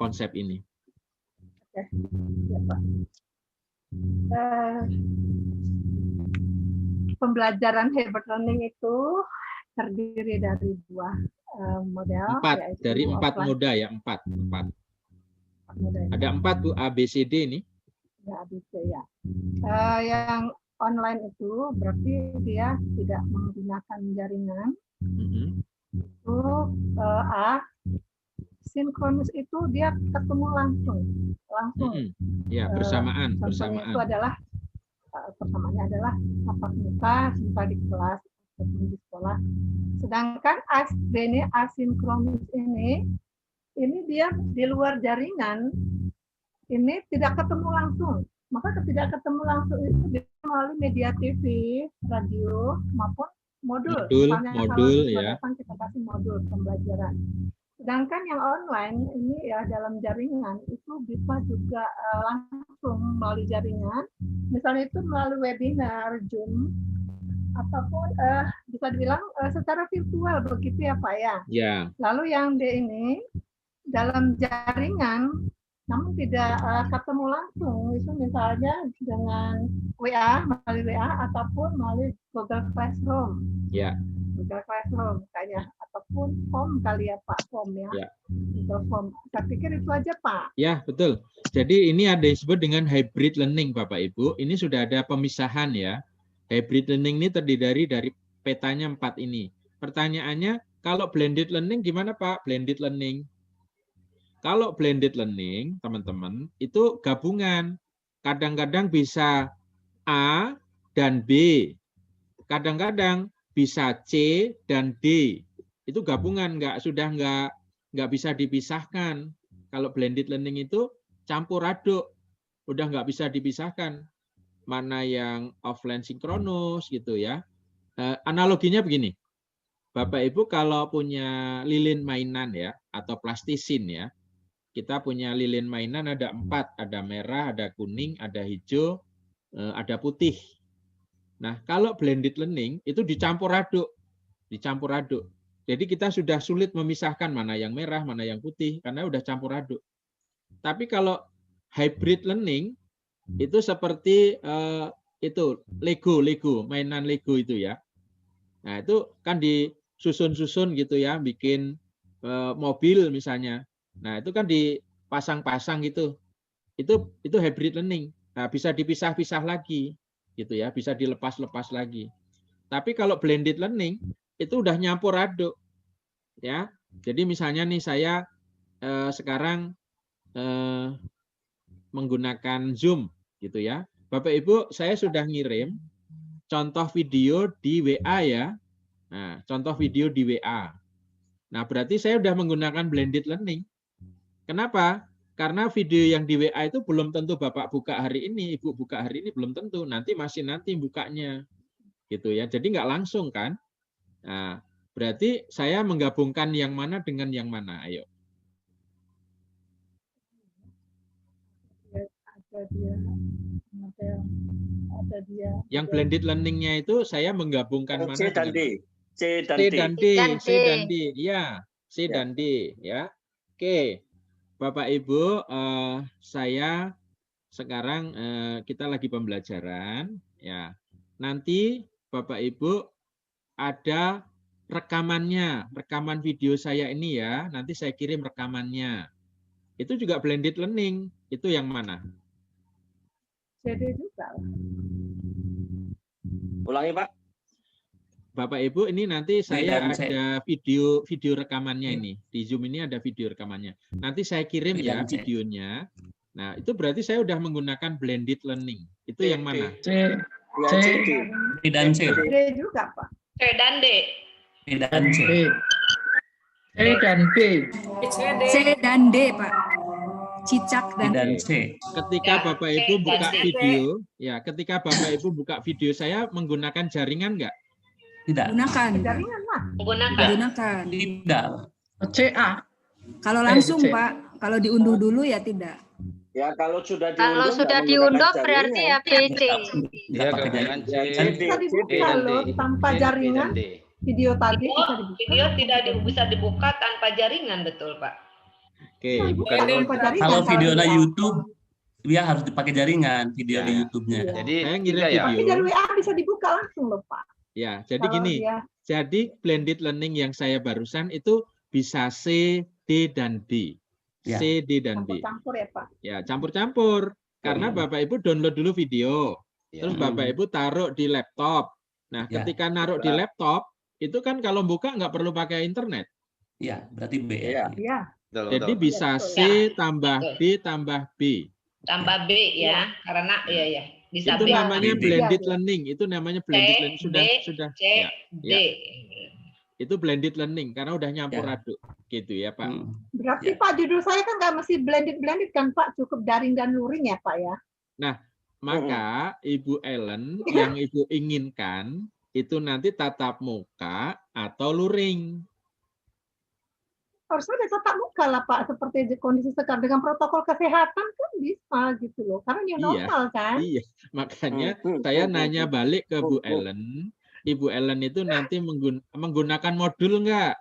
konsep ini. Oke, ya, Pak. Pembelajaran hybrid learning itu terdiri dari dua model. Dari empat moda ya, empat. Ada 4 Bu, A, B, C, D ini. Ya, A, B, C ya. Yang online itu berarti dia tidak menggunakan jaringan. Untuk A, sinkronus itu dia ketemu langsung. Ya, bersamaan. Itu adalah persamaannya adalah tatap muka, jumpa di kelas ataupun di sekolah. Sedangkan ini asinkronus ini dia di luar jaringan, ini tidak ketemu langsung. Maka tidak ketemu langsung itu bisa melalui media TV, radio maupun modul. Modul ya. Kita kasih modul pembelajaran. Sedangkan yang online ini ya dalam jaringan itu bisa juga langsung melalui jaringan. Misalnya itu melalui webinar, Zoom, ataupun bisa dibilang secara virtual begitu ya Pak ya. Ya. Lalu yang D ini dalam jaringan namun tidak ketemu langsung, itu misalnya dengan WA, melalui WA ataupun melalui Google Classroom. Ya. Google Classroom kayaknya, ataupun form kali ya Pak, form ya. Google Form. Saya pikir itu aja Pak. Ya, betul. Jadi ini ada yang disebut dengan hybrid learning Bapak Ibu. Ini sudah ada pemisahan ya. Hybrid learning ini terdiri dari petanya 4 ini. Pertanyaannya, kalau blended learning gimana Pak? Blended learning. Kalau blended learning, teman-teman, itu gabungan. Kadang-kadang bisa A dan B. Kadang-kadang bisa C dan D. Itu gabungan, nggak bisa dipisahkan. Kalau blended learning itu campur aduk, udah nggak bisa dipisahkan. Mana yang offline sinkronus gitu ya. Analoginya begini, Bapak Ibu kalau punya lilin mainan ya, atau plastisin ya, kita punya lilin mainan ada 4, ada merah, ada kuning, ada hijau, ada putih. Nah, kalau blended learning itu dicampur aduk. Jadi kita sudah sulit memisahkan mana yang merah, mana yang putih, karena udah campur aduk. Tapi kalau hybrid learning, itu seperti itu Lego, mainan Lego itu ya. Nah, itu kan disusun-susun gitu ya, bikin mobil misalnya. Nah, itu kan dipasang-pasang gitu. Itu hybrid learning. Nah, bisa dipisah-pisah lagi gitu ya, bisa dilepas-lepas lagi. Tapi kalau blended learning itu udah nyampur aduk. Ya. Jadi misalnya nih saya sekarang menggunakan Zoom gitu ya. Bapak Ibu, saya sudah ngirim contoh video di WA ya. Nah, contoh video di WA. Nah, berarti saya sudah menggunakan blended learning. Kenapa? Karena video yang di WA itu belum tentu Bapak buka hari ini, Ibu buka hari ini belum tentu. Nanti bukanya. Gitu ya. Jadi nggak langsung kan? Nah, berarti saya menggabungkan yang mana dengan yang mana? Ayo. Yang blended learning-nya itu saya menggabungkan mana C dan D. C dan D. Ya, C dan D ya. Oke. Bapak Ibu, saya sekarang kita lagi pembelajaran ya. Nanti Bapak Ibu ada rekamannya, rekaman video saya ini ya. Nanti saya kirim rekamannya. Itu juga blended learning. Itu yang mana? CD juga. Ulangi Pak. Bapak Ibu, ini nanti saya ada video rekamannya ini. Di Zoom ini ada video rekamannya. Nanti saya kirim ya videonya. Nah, itu berarti saya sudah menggunakan blended learning. Itu yang mana? C dan C. D juga, Pak. C dan D. C dan C. C dan B. C dan D, Pak. Cicak dan C. Ketika Bapak Ibu buka video, ya, ketika Bapak Ibu buka video saya menggunakan jaringan enggak? Tidak. Gunakan. Jaringan lah. Gunakan. Tidak. CA. Kalau langsung Pak, kalau diunduh dulu ya tidak. Ya kalau sudah diunduh. Kalau sudah diunduh berarti ya PC. Ya jaringan bisa dibuka loh tanpa jaringan. Video tadi bisa dibuka. Video tidak bisa dibuka tanpa jaringan, betul Pak. Oke, kalau videonya YouTube, dia harus dipakai jaringan video di YouTube-nya. Jadi saya ngirim video. Tapi dari WA bisa dibuka langsung loh Pak. Ya, jadi gini. Jadi blended learning yang saya barusan itu bisa C, D, dan D. Ya. C, D, dan D. Campur-campur ya Pak? Ya, campur-campur. Karena Bapak Ibu download dulu video. Terus Bapak Ibu taruh di laptop. Nah, ketika naruh di laptop, itu kan kalau buka nggak perlu pakai internet. Iya, berarti B. Iya. Jadi bisa C tambah D tambah B. Tambah B ya, karena ya. Bisa Itu B. namanya blended learning. Itu namanya blended learning. Sudah. C, D. Itu blended learning karena udah nyampur aduk gitu ya Pak. Berarti Pak judul saya kan nggak mesti blended kan Pak, cukup daring dan luring ya Pak ya. Nah, maka Ibu Ellen yang Ibu inginkan itu nanti tatap muka atau luring. Harusnya ada tatap muka lah Pak, seperti kondisi sekarang dengan protokol kesehatan kan bisa gitu loh, karena new normal kan. Iya, makanya saya nanya balik ke Bu Ellen. Ibu Ellen itu nanti menggunakan modul enggak?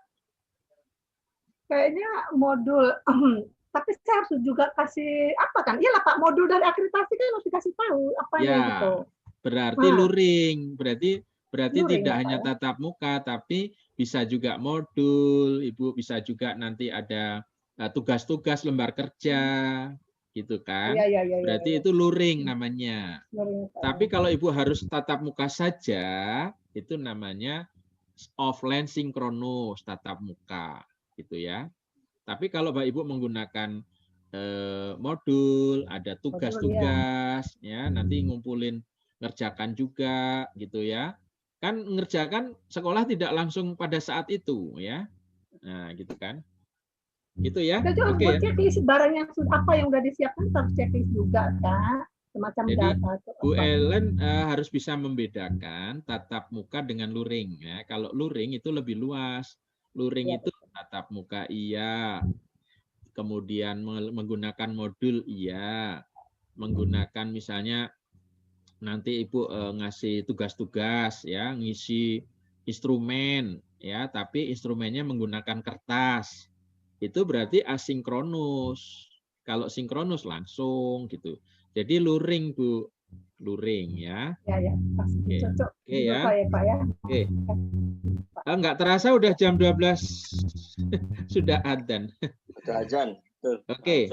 Kayaknya modul tapi saya harus juga kasih apa kan? Iyalah Pak, modul dari akreditasi kan harus dikasih tahu apanya Ya, gitu. berarti luring. Berarti Luring tidak ya, hanya Pak, ya? tatap muka, tapi bisa juga modul. Ibu bisa juga nanti ada tugas-tugas lembar kerja, gitu kan? Iya, iya, iya, Berarti iya. itu luring namanya. Luring, Pak. Tapi kalau Ibu harus tatap muka saja, itu namanya offline sinkronus, tatap muka, gitu ya. Tapi kalau Bapak Ibu menggunakan modul, ada tugas-tugas, ya nanti ngumpulin, ngerjakan juga, gitu ya. Kan ngerjakan sekolah tidak langsung pada saat itu, ya. Nah, gitu kan. Gitu ya. Ada juga Oke buat ya. checklist barang yang apa yang udah disiapkan harus checklist juga kan, semacam Jadi data. Bu Ellen harus bisa membedakan tatap muka dengan luring. Ya. Kalau luring itu lebih luas. Luring Ya, itu tatap muka iya, kemudian menggunakan modul iya, menggunakan misalnya nanti Ibu ngasih tugas-tugas ya, ngisi instrumen ya, tapi instrumennya menggunakan kertas. Itu berarti asinkronus. Kalau sinkronus langsung gitu. Jadi luring Bu, luring ya. Ya, ya, pasti Oke. cocok. Oke ya. Saya, Pak ya. Oke. Enggak terasa udah jam 12 sudah adzan. Sudah adzan. Oke.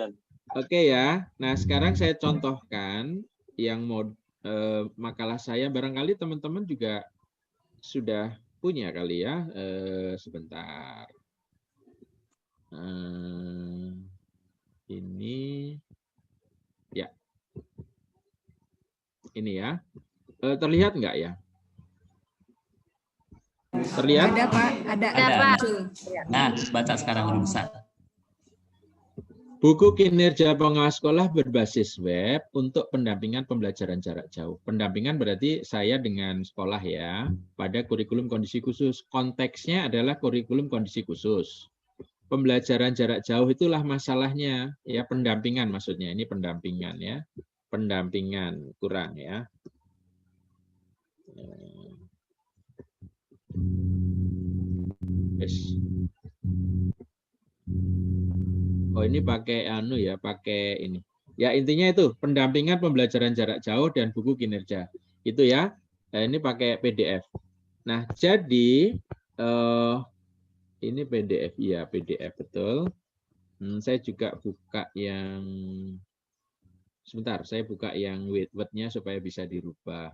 Oke ya. Nah, sekarang saya contohkan yang makalah saya, barangkali teman-teman juga sudah punya kali ya. Sebentar. Ini ya. Ini ya. Terlihat enggak ya? Terlihat? Ada Pak, ada Ada. muncul. Nah, baca sekarang udah besar. Buku kinerja pengawas sekolah berbasis web untuk pendampingan pembelajaran jarak jauh. Pendampingan berarti saya dengan sekolah ya, pada kurikulum kondisi khusus. Konteksnya adalah kurikulum kondisi khusus. Pembelajaran jarak jauh itulah masalahnya, ya pendampingan maksudnya. Ini pendampingan ya. Pendampingan kurang ya. Yes. Oh ini pakai anu ya, pakai ini. Ya intinya itu pendampingan pembelajaran jarak jauh dan buku kinerja. Itu ya. Nah, ini pakai PDF. Nah, jadi ini PDF ya, PDF betul. Saya juga buka yang sebentar, saya buka yang Word-nya supaya bisa dirubah.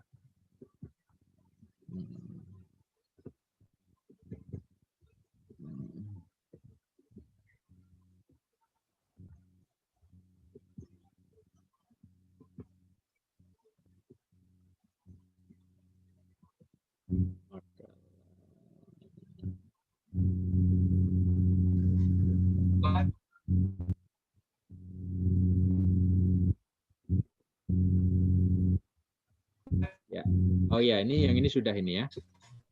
Ya. Oh ya, ini yang ini sudah ini ya.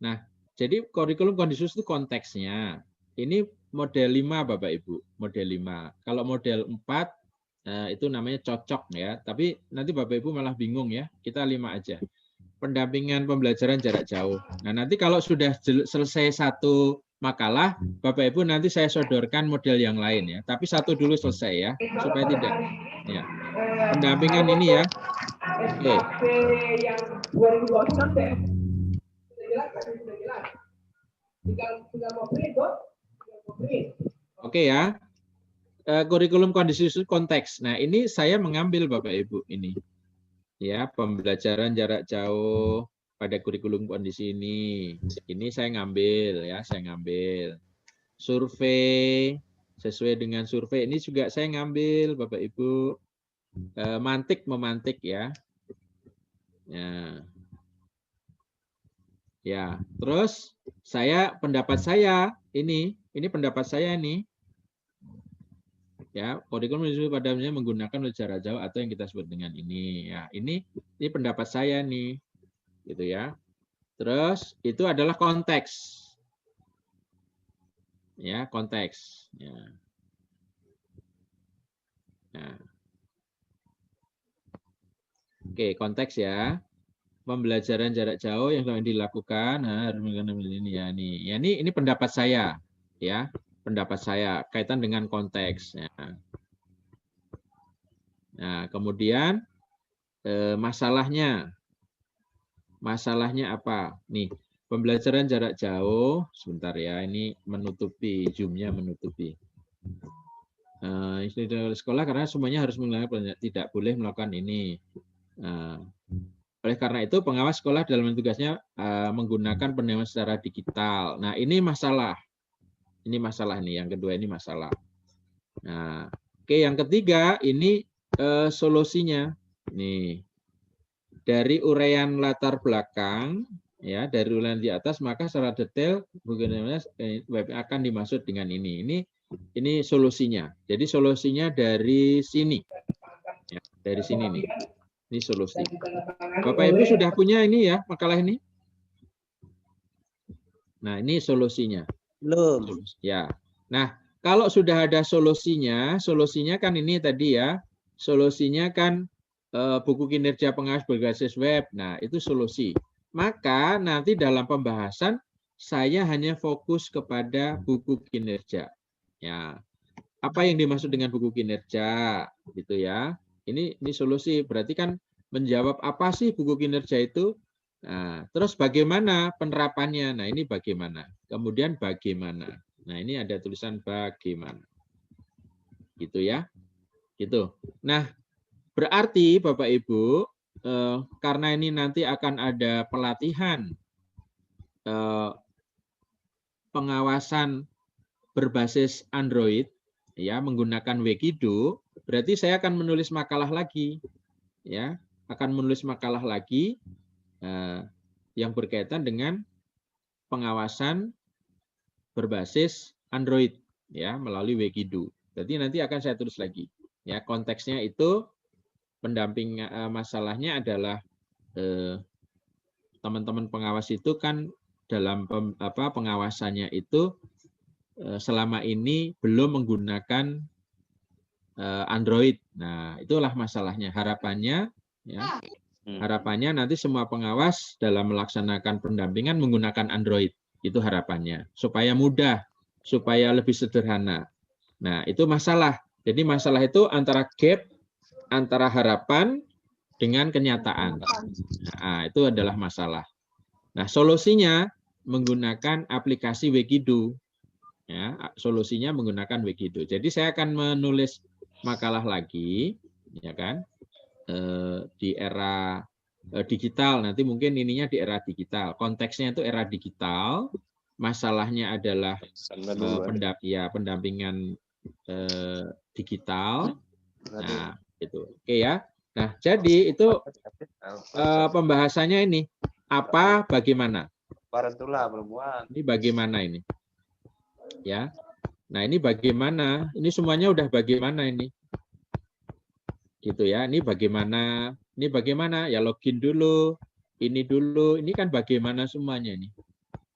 Nah, jadi kurikulum kondisi khusus itu konteksnya. Ini model 5 Bapak Ibu, model 5. Kalau model 4 itu namanya cocok ya, tapi nanti Bapak Ibu malah bingung ya. Kita 5 aja. Pendampingan pembelajaran jarak jauh. Nah, nanti kalau sudah selesai satu makalah, Bapak Ibu nanti saya sodorkan model yang lain ya. Tapi satu dulu selesai ya, supaya tidak. Ya. Pendampingan ini ya. Oke. Yang 2021 ya. Oke ya. Kurikulum kondisi khusus konteks. Nah, ini saya mengambil Bapak Ibu ini. Ya, pembelajaran jarak jauh pada kurikulum kondisi ini. Ini saya ngambil ya, saya ngambil. Survei sesuai dengan survei ini juga saya ngambil Bapak Ibu. Mantik memantik ya. Ya, terus pendapat saya ini pendapat saya ini. Ya, kurikulum pada menggunakan jarak jauh atau yang kita sebut dengan ini. Ya, ini pendapat saya nih. Gitu ya. Terus itu adalah konteks. Ya, konteks. Ya. Nah. Oke, konteks ya. Pembelajaran jarak jauh yang telah dilakukan harus menggunakan ini ya. Ini pendapat saya ya. Pendapat saya kaitan dengan konteks ya. Nah, kemudian masalahnya apa? Nih, pembelajaran jarak jauh. Sebentar ya, ini menutupi Zoom-nya menutupi. Istri sekolah karena semuanya harus melakukan, tidak boleh melakukan ini. Oleh karena itu, pengawas sekolah dalam tugasnya menggunakan penilaian secara digital. Nah, ini masalah. Ini masalah nih. Yang kedua ini masalah. Nah, oke, yang ketiga ini solusinya. Nih, dari uraian latar belakang, ya, dari uraian di atas, maka secara detail bagaimana web akan dimaksud dengan ini. Ini solusinya. Jadi solusinya dari sini. Ya, dari sini nih. Ini solusi. Bapak Ibu sudah punya ini ya, makalah ini? Nah, ini solusinya. Belum. Ya. Nah, kalau sudah ada solusinya kan ini tadi ya. Solusinya kan buku kinerja pengawas berbasis web. Nah, itu solusi. Maka nanti dalam pembahasan saya hanya fokus kepada buku kinerja. Ya, apa yang dimaksud dengan buku kinerja, gitu ya? Ini solusi. Berarti kan menjawab apa sih buku kinerja itu? Nah, terus bagaimana penerapannya? Nah, ini bagaimana? Kemudian bagaimana? Nah, ini ada tulisan bagaimana, gitu ya? Gitu. Nah, berarti Bapak Ibu, karena ini nanti akan ada pelatihan pengawasan berbasis Android, ya, menggunakan Wikido, berarti saya akan menulis makalah lagi, ya, akan menulis makalah lagi yang berkaitan dengan pengawasan berbasis Android, ya, melalui Wikido. Jadi nanti akan saya tulis lagi, ya, konteksnya itu pendamping masalahnya adalah teman-teman pengawas itu kan dalam pengawasannya itu selama ini belum menggunakan Android. Nah, itulah masalahnya. Harapannya, ya, harapannya nanti semua pengawas dalam melaksanakan pendampingan menggunakan Android. Itu harapannya. Supaya mudah, supaya lebih sederhana. Nah, itu masalah. Jadi masalah itu antara gap, antara harapan dengan kenyataan. Nah, itu adalah masalah. Nah, solusinya menggunakan aplikasi Wikido. Ya, solusinya menggunakan Wikido. Jadi saya akan menulis makalah lagi, ya kan, di era digital. Nanti mungkin ininya di era digital. Konteksnya itu era digital. Masalahnya adalah pendampingan digital. Nah, itu. Oke ya. Nah, jadi itu pembahasannya ini apa, bagaimana. Ini bagaimana ini. Ya, nah ini bagaimana? Ini semuanya udah bagaimana ini, gitu ya? Ini bagaimana? Ini bagaimana? Ya login dulu, ini dulu. Ini kan bagaimana semuanya ini,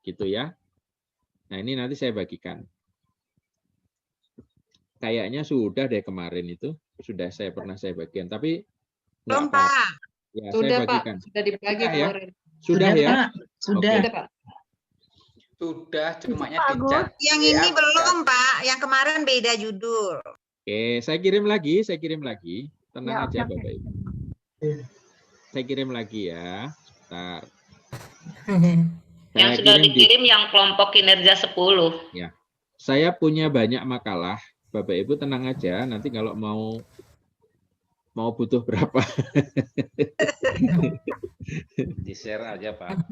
gitu ya? Nah ini nanti saya bagikan. Kayaknya sudah deh kemarin itu sudah pernah saya bagikan, tapi belum Pak. Ya Sudah saya bagikan. Pak, sudah dibagi kemarin. Sudah ya? Pak. Sudah. Oke. Pak. Sudah, cumanya dicat. Yang ini belum, Pak. Yang kemarin beda judul. Oke, saya kirim lagi. Tenang Ya, aja, oke. Bapak Ibu. Saya kirim lagi ya. Sebentar. Yang Saya sudah kirim dikirim yang kelompok kinerja 10. Ya. Saya punya banyak makalah. Bapak Ibu tenang aja, nanti kalau mau butuh berapa. Di-share aja, Pak.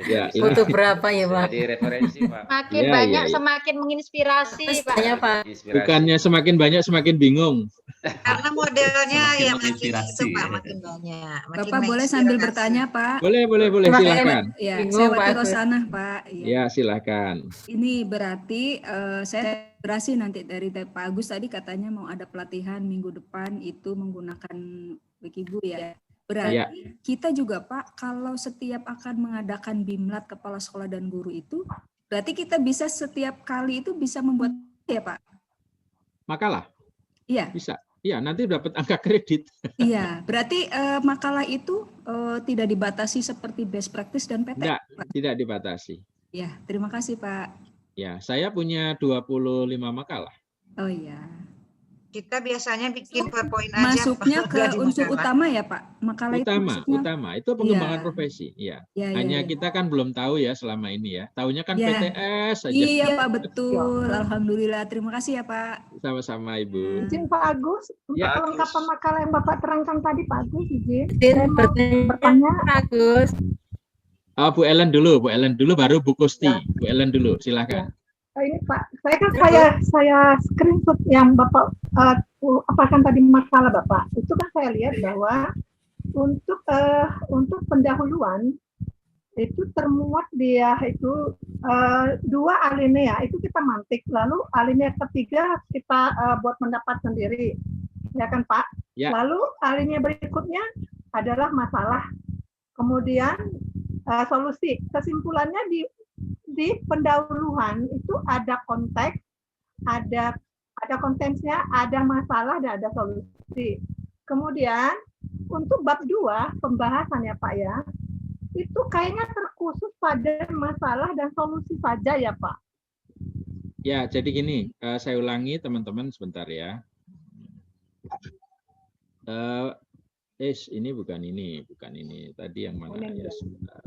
Ya, Butuh berapa ya, Pak? Jadi referensi, Pak. Makin Ya, banyak ya, ya. semakin menginspirasi, Pak. Ya, Pak. Bukannya semakin banyak semakin bingung. Karena modelnya Semakin ya makin menginspirasi. itu Pak, makin banyak. Makin Bapak boleh sambil menginspirasi. bertanya, Pak? Boleh, silakan. Ya, Bingung, saya Wati Pak. Rosanah, Pak. Ya. Ya, silakan. Ini berarti saya berasi nanti dari Pak Agus tadi katanya mau ada pelatihan minggu depan itu menggunakan Wikibu ya. Berarti Ya. kita juga Pak, kalau setiap akan mengadakan Bimlat kepala sekolah dan guru itu, berarti kita bisa setiap kali itu bisa membuat ya Pak? Makalah? Iya. Bisa. Iya, nanti dapat angka kredit. Iya, berarti makalah itu tidak dibatasi seperti best practice dan PT. Enggak, tidak dibatasi. Ya, terima kasih Pak. Ya, saya punya 25 makalah. Oh iya. Kita biasanya bikin PowerPoint aja. Masuknya Pak, ke nggak di unsur makalah. utama ya Pak? Makalah itu masuknya. Utama itu pengembangan Iya. profesi, ya. Ya, Hanya ya. kita kan belum tahu ya selama ini ya. Taunya kan Ya. PTS saja. Iya Pak, betul. Alhamdulillah. Terima kasih ya Pak. Sama-sama Ibu. Izin Pak Agus, untuk Ya, kelengkapan makalah yang Bapak terangkan tadi Pak Agus, izin. Izin Saya mau bertanya. Agus. Oh, Bu Ellen dulu, baru Bu Kusti. Bu Ellen dulu, silakan. Ini Pak, saya screenshot yang Bapak apakan tadi makalah Bapak. Itu kan saya lihat bahwa untuk pendahuluan itu termuat dia itu 2 alinea itu kita mantik, lalu alinea ketiga kita buat pendapat sendiri, ya kan Pak? Ya. Lalu alinea berikutnya adalah masalah, kemudian solusi. Kesimpulannya di pendahuluan itu ada konteks, ada konteksnya, ada masalah dan ada solusi. Kemudian untuk bab 2 pembahasan ya Pak ya, itu kayaknya terkhusus pada masalah dan solusi saja ya Pak. Ya, jadi gini, saya ulangi teman-teman sebentar ya. Ini bukan ini. Tadi yang mana ya sebentar.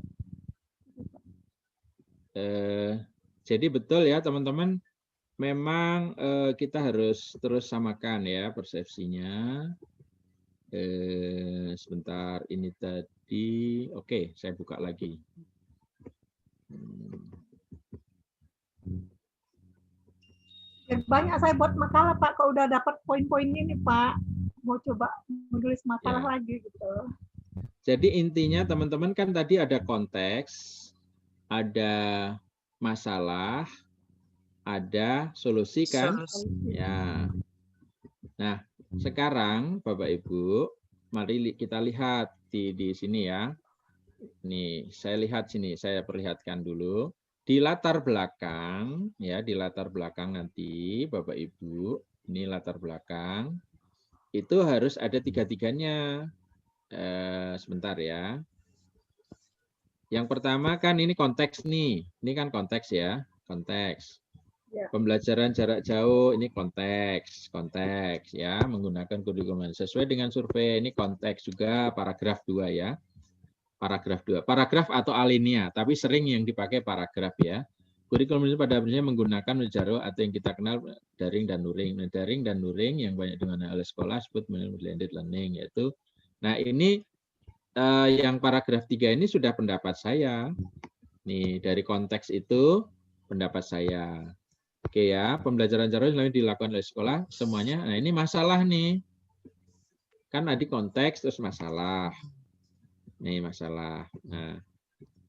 Jadi betul ya teman-teman, memang kita harus terus samakan ya persepsinya. Sebentar, ini tadi, oke, saya buka lagi. Banyak saya buat makalah Pak, kalau udah dapat poin-poin ini Pak, mau coba menulis makalah lagi gitu. Jadi intinya teman-teman kan tadi ada konteks, ada masalah, ada solusi kan? Ya. Nah, sekarang Bapak Ibu, mari kita lihat di sini ya. Nih, saya lihat sini, saya perlihatkan dulu. Di latar belakang, ya, di latar belakang nanti Bapak Ibu, ini latar belakang, itu harus ada tiga-tiganya. Sebentar ya. Yang pertama kan ini konteks nih, ini kan konteks ya, konteks. Pembelajaran jarak jauh ini konteks ya, menggunakan kurikulum sesuai dengan survei, ini konteks juga, paragraf 2 ya. Paragraf 2, paragraf atau alinea, tapi sering yang dipakai paragraf ya. Kurikulum ini pada prinsipnya menggunakan jarak atau yang kita kenal daring dan luring. Nah, daring dan luring yang banyak digunakan oleh sekolah disebut blended learning, yaitu. Nah, ini yang paragraf 3 ini sudah pendapat saya. Nih, dari konteks itu pendapat saya. Oke ya, pembelajaran jarak jauh dilakukan oleh sekolah semuanya. Nah, ini masalah nih. Kan tadi konteks terus masalah. Nih, masalah. Nah,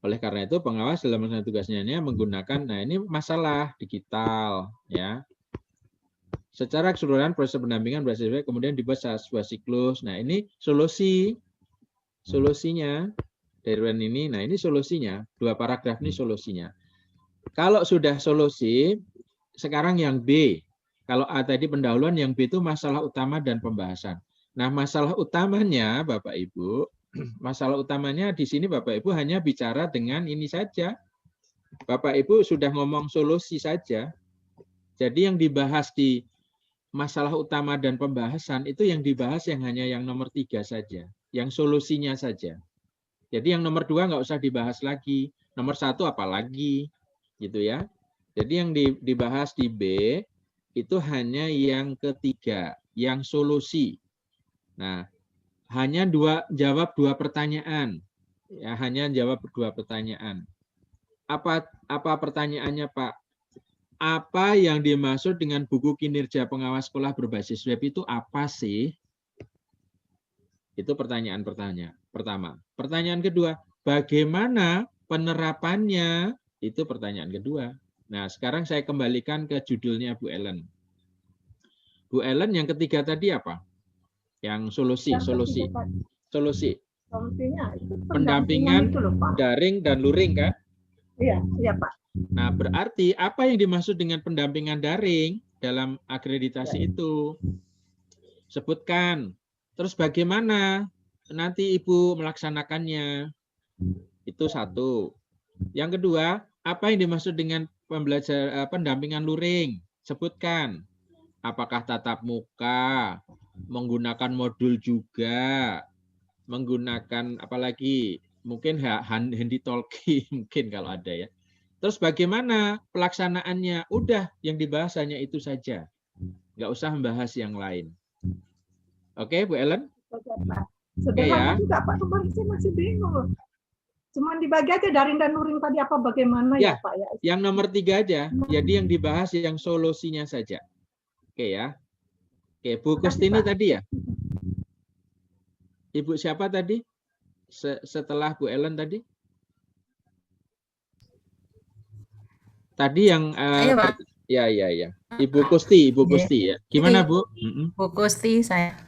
oleh karena itu pengawas dalam melaksanakan tugasnya ini menggunakan, nah ini masalah digital ya. Secara keseluruhan proses pendampingan berhasil kemudian dibuat sebuah siklus. Nah, ini solusinya dari ini. Nah, ini solusinya. 2 paragraf ini solusinya. Kalau sudah solusi, sekarang yang B. Kalau A tadi pendahuluan, yang B itu masalah utama dan pembahasan. Nah, masalah utamanya Bapak Ibu, masalah utamanya di sini Bapak Ibu hanya bicara dengan ini saja. Bapak Ibu sudah ngomong solusi saja. Jadi yang dibahas di masalah utama dan pembahasan itu yang dibahas yang hanya yang nomor 3 saja. Yang solusinya saja. Jadi yang nomor 2 nggak usah dibahas lagi. Nomor 1 apalagi. Gitu ya. Jadi yang dibahas di B itu hanya yang ketiga. Yang solusi. Nah, hanya jawab 2 pertanyaan. Ya, hanya jawab 2 pertanyaan. Apa pertanyaannya, Pak? Apa yang dimaksud dengan buku kinerja pengawas sekolah berbasis web itu apa sih? Itu pertanyaan pertama. Pertanyaan kedua, bagaimana penerapannya? Itu pertanyaan kedua. Nah, sekarang saya kembalikan ke judulnya Bu Ellen. Bu Ellen yang ketiga tadi apa? Yang solusi. Solusinya itu pendampingan itu loh, Pak. daring dan luring kan? Iya Pak. Nah, berarti apa yang dimaksud dengan pendampingan daring dalam akreditasi itu? Sebutkan. Terus bagaimana nanti Ibu melaksanakannya? Itu 1. Yang kedua, apa yang dimaksud dengan pendampingan luring? Sebutkan. Apakah tatap muka, menggunakan modul juga, menggunakan apalagi mungkin handy talkie mungkin kalau ada ya. Terus bagaimana pelaksanaannya? Udah yang dibahas hanya itu saja. Nggak usah membahas yang lain. Oke, Bu Ellen? Oke, Pak. Sederhana juga, Pak. Kemarin saya masih bingung loh. Cuman dibagi aja daring dan luring tadi apa bagaimana ya, Pak ya? Yang nomor 3 aja. Jadi yang dibahas yang solusinya saja. Oke ya. Oke, Bu Kustini tadi ya? Ibu siapa tadi? Setelah Bu Ellen tadi? Tadi yang Pak. Ya. Ibu Kusti ya. Gimana, Bu? Bu Kusti saya.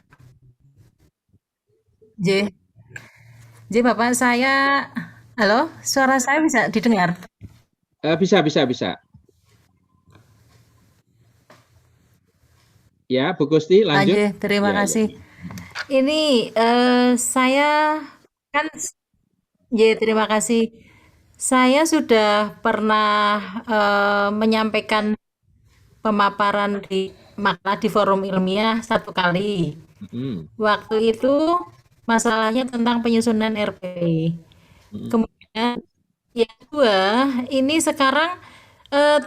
J, Bapak saya. Halo, suara saya bisa didengar? Bisa. Ya, Bu Kusti, lanjut. Terima kasih. Ini saya kan, terima kasih. Saya sudah pernah menyampaikan pemaparan di makalah di forum ilmiah 1 kali. Waktu itu masalahnya tentang penyusunan RPP. Kemudian yang kedua, ini sekarang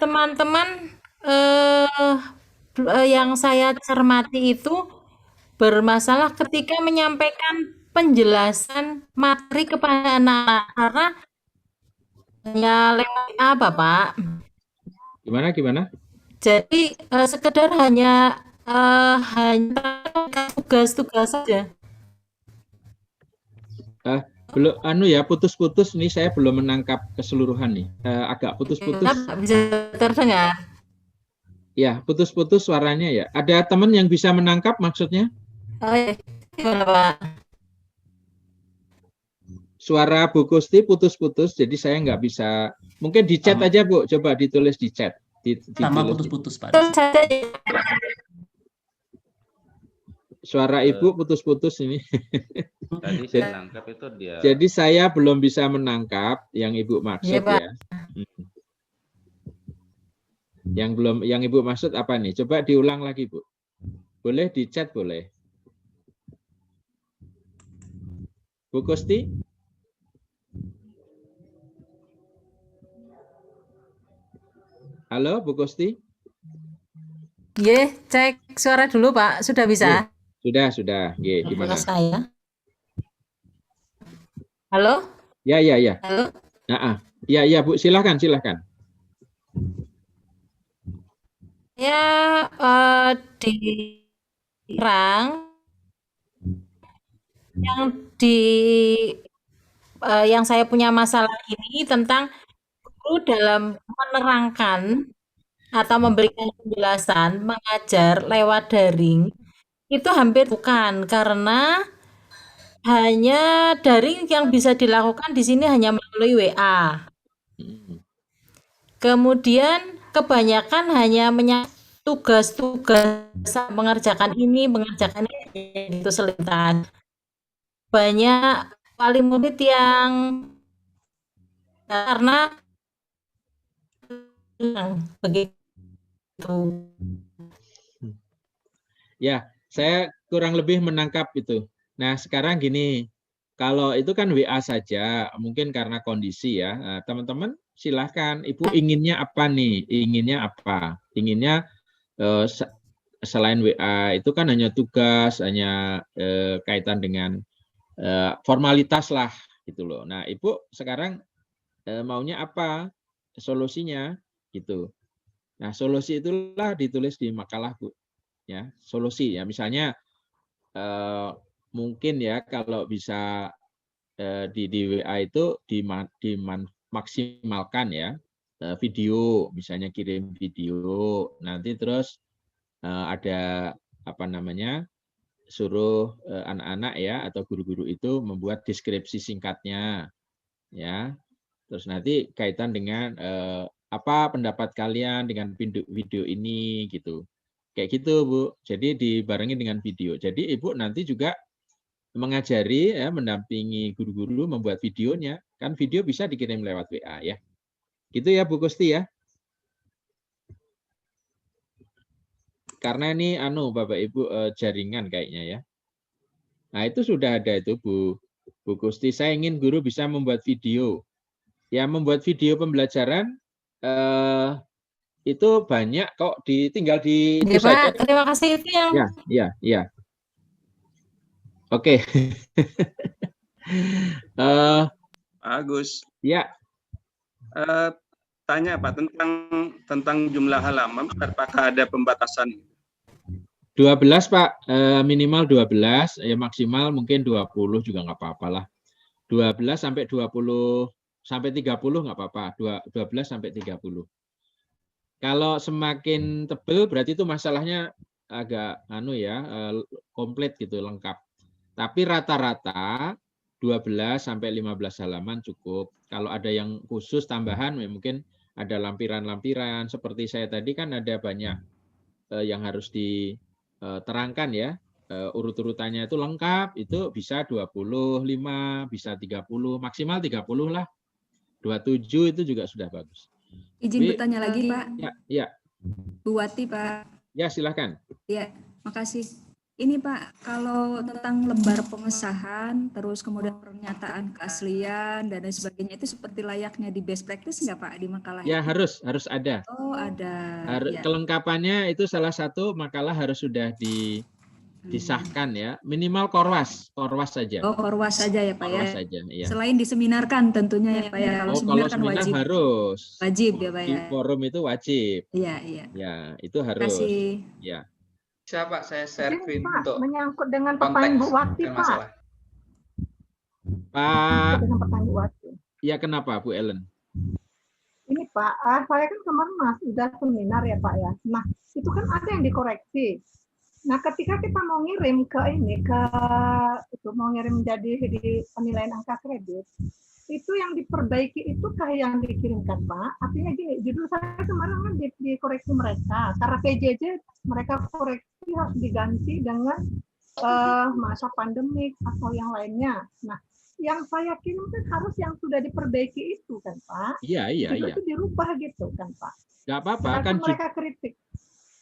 teman-teman yang saya cermati itu bermasalah ketika menyampaikan penjelasan materi kepada anak-anak karena hanya lewat apa, Pak? Gimana? Jadi sekedar hanya tugas-tugas saja. Belum ya, putus-putus nih, saya belum menangkap keseluruhan nih. Agak putus-putus. Bisa terdengar? Ya, putus-putus suaranya ya. Ada teman yang bisa menangkap maksudnya? Oh ya, gimana, Pak? Suara Bu Kusti putus-putus, jadi saya nggak bisa. Mungkin di chat aja, Bu. Coba ditulis di chat. Sama putus-putus, Pak. Suara Ibu putus-putus ini. Tadi saya menangkap itu dia. Jadi saya belum bisa menangkap yang Ibu maksud ya. Yang Ibu maksud apa nih? Coba diulang lagi, Bu. Boleh di chat, boleh. Bu Kusti? Halo, Bu Kusti? Cek suara dulu, Pak. Sudah bisa? Sudah. Gimana? Saya. Halo? Ya. Halo? Ya, Bu. Silakan. Ya, di Rang yang saya punya masalah ini tentang guru dalam menerangkan atau memberikan penjelasan mengajar lewat daring itu hampir bukan, karena hanya daring yang bisa dilakukan di sini hanya melalui WA. Kemudian kebanyakan hanya tugas-tugas mengerjakan ini itu selintan. Banyak wali murid yang karena begitu. Ya, saya kurang lebih menangkap itu. Nah, sekarang gini, kalau itu kan WA saja, mungkin karena kondisi ya. Nah, teman-teman silahkan, Ibu inginnya apa nih? Inginnya selain WA itu kan hanya tugas, hanya kaitan dengan formalitas lah gitu loh. Nah, Ibu sekarang maunya apa? Solusinya gitu. Nah, solusi itulah ditulis di makalah, Bu. Ya, solusi ya. Misalnya mungkin ya kalau bisa di WA itu maksimalkan ya video, misalnya kirim video, nanti terus ada apa namanya, suruh anak-anak ya atau guru-guru itu membuat deskripsi singkatnya ya, terus nanti kaitan dengan apa pendapat kalian dengan video ini gitu, kayak gitu Bu. Jadi dibarengi dengan video, jadi Ibu nanti juga mengajari ya, mendampingi guru-guru membuat videonya, kan video bisa dikirim lewat WA ya. Gitu ya Bu Kusti ya. karena ini Bapak Ibu jaringan kayaknya ya. Nah, itu sudah ada itu Bu Gusti. Saya ingin guru bisa membuat video. Ya, membuat video pembelajaran itu banyak kok, tinggal di itu Ya, saja. Pak, terima kasih itu yang Ya. Oke. Agus. Ya. Tanya Pak tentang jumlah halaman, apakah ada pembatasan? 12 Pak, minimal 12, ya maksimal mungkin 20 juga nggak apa-apa lah. 12 sampai 20 sampai 30 nggak apa-apa, 12 sampai 30. Kalau semakin tebel berarti itu masalahnya agak komplit gitu, lengkap. Tapi rata-rata 12 sampai 15 halaman cukup. Kalau ada yang khusus tambahan mungkin ada lampiran-lampiran seperti saya tadi kan ada banyak yang harus diterangkan ya. Urut-urutannya itu lengkap, itu bisa 25, bisa 30, maksimal 30 lah. 27 itu juga sudah bagus. Izin bertanya lagi, Pak. Ya. Bu Wati, Pak. Ya, silakan. Ya, makasih. Ini Pak, kalau tentang lembar pengesahan, terus kemudian pernyataan keaslian dan lain sebagainya, itu seperti layaknya di best practice nggak Pak di makalah? Ya, harus ada. Oh, ada. Ya. Kelengkapannya itu salah satu makalah harus sudah disahkan ya, minimal korwas saja. Oh, korwas saja ya Pak ya. Korwas saja, ya. Selain diseminarkan tentunya ya Pak ya. Kalau seminar kan seminar wajib. Harus. Wajib ya Pak ya. Di forum itu wajib. Iya. Ya, itu harus. Kasih. Ya. Siapa saya share-in Pak, untuk menyangkut dengan pertanyaan Bu Wati, Pak. Pak. Dengan pertanyaan Bu Wati. Ya, kenapa Bu Ellen? Ini Pak, saya kan kemarin sudah seminar ya Pak ya. Nah, itu kan ada yang dikoreksi. Nah, ketika kita mau ngirim mau ngirim jadi di penilaian angka kredit, itu yang diperbaiki itu kayak yang dikirimkan Pak. Artinya gini, judul saya kemarin kan dikoreksi mereka. Karena PJJ mereka koreksi harus diganti dengan masa pandemik atau yang lainnya. Nah, yang saya kirim kan harus yang sudah diperbaiki itu kan Pak. Iya. Itu dirubah gitu kan Pak. Nggak apa-apa kan mereka kritik.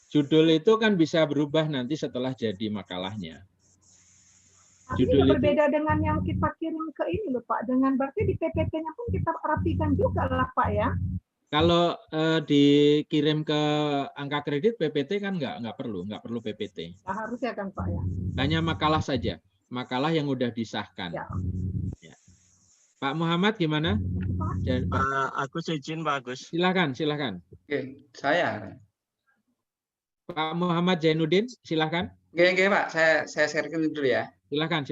Judul itu kan bisa berubah nanti setelah jadi makalahnya. Artinya berbeda dengan yang kita kirim ke ini loh Pak. Dengan berarti di PPT-nya pun kita rapikan juga lah Pak ya. Kalau dikirim ke angka kredit PPT kan nggak perlu PPT. Nah, harusnya kan Pak ya. Hanya makalah saja, makalah yang udah disahkan. Ya. Pak Muhammad gimana? Aku izin Pak Agus. Silakan. Oke, saya. Pak Muhammad Zainuddin, silakan. Oke Pak, saya sharekan dulu ya. Silakan.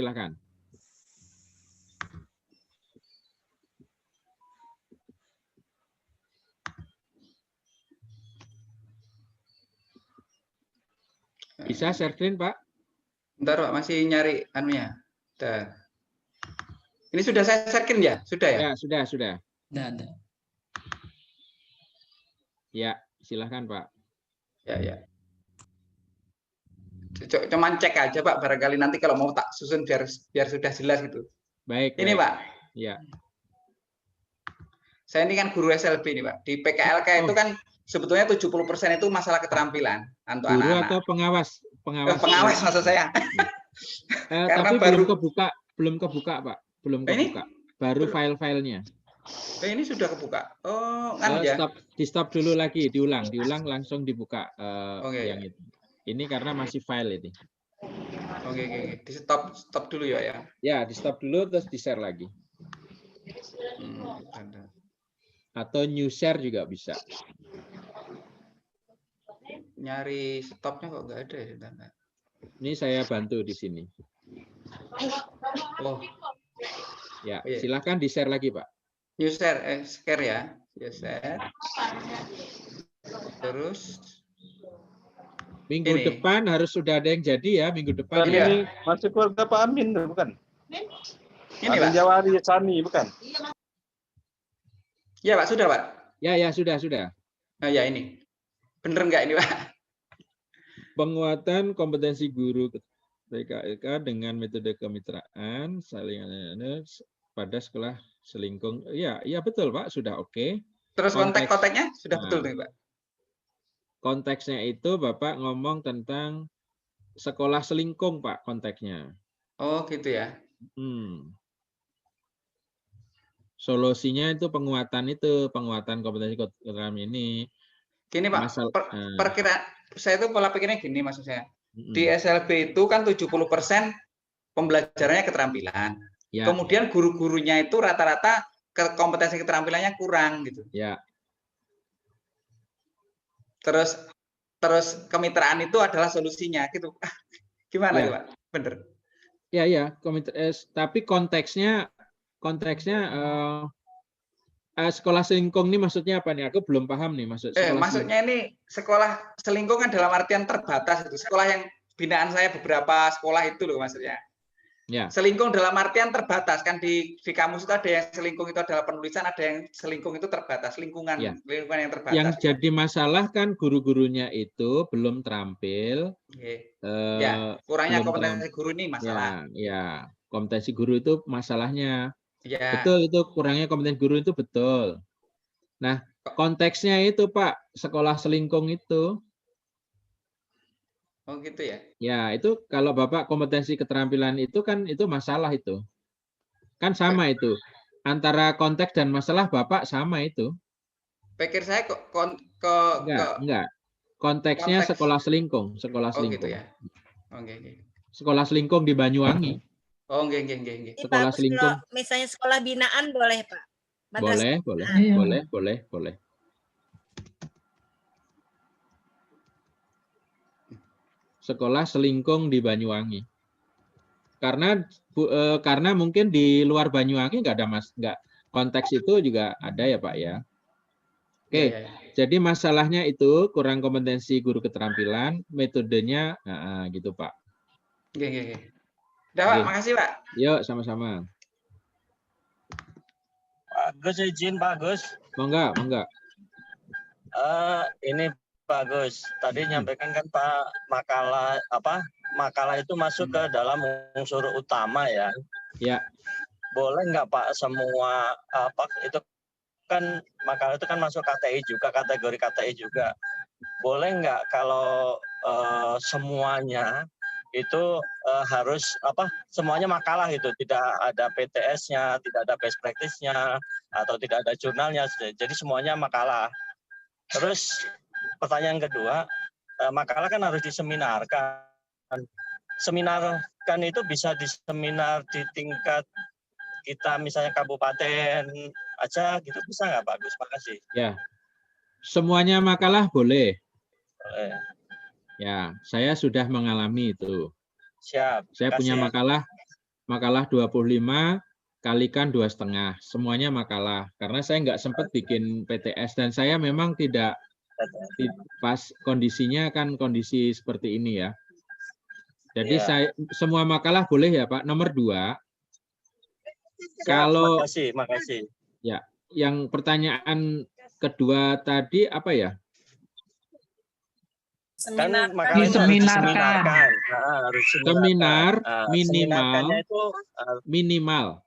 Bisa share screen, Pak? Bentar, Pak, masih nyari anunya. Ini sudah saya share-in ya? Sudah ya? Ya, sudah. Sudah ada. Ya, silakan, Pak. Ya. Cuman cek aja Pak, barangkali nanti kalau mau tak susun biar sudah jelas gitu. Baik. Ini Pak. Ya. Saya ini kan guru SLB ini Pak. Di PKLK itu kan sebetulnya 70% itu masalah keterampilan untuk guru anak-anak. Atau pengawas? Pengawas maksud saya. Tapi belum kebuka Pak. Belum kebuka. Baru file-filenya. Ini sudah kebuka. Oh, kan ya. Di stop dulu lagi, diulang langsung dibuka yang itu. Ini karena masih file ini. Oke. Di stop dulu ya. Ya, di stop dulu terus di share lagi. Atau new share juga bisa. Nyari stopnya kok nggak ada ya. Ini saya bantu di sini. Oh. Ya, silakan di share lagi Pak. New share, share ya. Share. Terus minggu depan harus sudah ada yang jadi ya, minggu depan. Ini masih keluarga Pak Amin, bukan? Ini Pak. Jawari Sani, bukan? Ya Pak, sudah Pak. Ya, sudah. Nah, ya ini. Bener nggak ini Pak? Penguatan kompetensi guru PKLK dengan metode kemitraan saling pada sekolah selingkung. Ya betul Pak, sudah oke. Terus kontek-konteknya sudah betul nih Pak. konteksnya itu Bapak ngomong tentang sekolah selingkung, Pak, konteksnya. Oh, gitu ya. Solusinya itu penguatan kompetensi keterampilan ini. Gini Pak, perkiraan saya itu pola pikirnya gini maksud saya. Di SLB itu kan 70% pembelajarannya keterampilan. Ya. Kemudian guru-gurunya itu rata-rata kompetensi keterampilannya kurang gitu. Ya. Terus kemitraan itu adalah solusinya gitu. Gimana ya, Pak? Bener. Ya, tapi konteksnya sekolah selingkung ini maksudnya apa nih? Aku belum paham nih maksudnya ini sekolah selingkung kan dalam artian terbatas itu. Sekolah yang binaan saya beberapa sekolah itu loh maksudnya. Ya. Selingkung dalam artian terbatas kan di kamus itu ada yang selingkung itu adalah penulisan, ada yang selingkung itu terbatas, lingkungan yang terbatas. Yang jadi masalah kan guru-gurunya itu belum terampil. Ya, kurangnya kompetensi guru ini masalah. Ya, kompetensi guru itu masalahnya. Ya. Betul, itu kurangnya kompetensi guru itu betul. Nah, konteksnya itu Pak, sekolah selingkung itu. Oh gitu ya? Ya, itu kalau Bapak kompetensi keterampilan itu kan itu masalah itu. Kan sama itu. Antara konteks dan masalah Bapak sama itu. Pikir saya enggak. Konteksnya sekolah selingkung, sekolah selingkung. Oh gitu ya. Oke. Sekolah selingkung di Banyuwangi. Oh, nggih. Sekolah selingkung. Misalnya sekolah binaan boleh, Pak? Boleh. Sekolah selingkung di Banyuwangi. Karena mungkin di luar Banyuwangi nggak konteks itu juga ada ya Pak ya. Oke. Jadi masalahnya itu kurang kompetensi guru keterampilan, metodenya gitu Pak. Oke. Udah Pak, makasih Pak. Yuk, sama-sama. Pak Gus izin Pak Gus. Monggo. Ini Pak Gus, tadi nyampaikan kan Pak makalah itu masuk ke dalam unsur utama ya. Ya. Boleh nggak Pak semua itu kan makalah itu kan masuk KTI juga, kategori KTI juga. Boleh nggak kalau semuanya itu harus semuanya makalah itu, tidak ada PTS-nya, tidak ada best practice-nya, atau tidak ada jurnalnya, jadi semuanya makalah. Terus pertanyaan kedua, makalah kan harus diseminarkan. Seminarkan itu bisa diseminar di tingkat kita misalnya kabupaten aja gitu, bisa nggak Pak Gus? Makasih. Ya, semuanya makalah boleh. Boleh. Ya, saya sudah mengalami itu. Siap. Saya punya makalah 25 kalikan 2,5. Semuanya makalah. Karena saya nggak sempat bikin PTS dan saya memang tidak pas kondisinya kan kondisi seperti ini ya. Jadi saya semua makalah boleh ya Pak. Nomor 2. Kalau makasih. Ya, yang pertanyaan kedua tadi apa ya? Seminar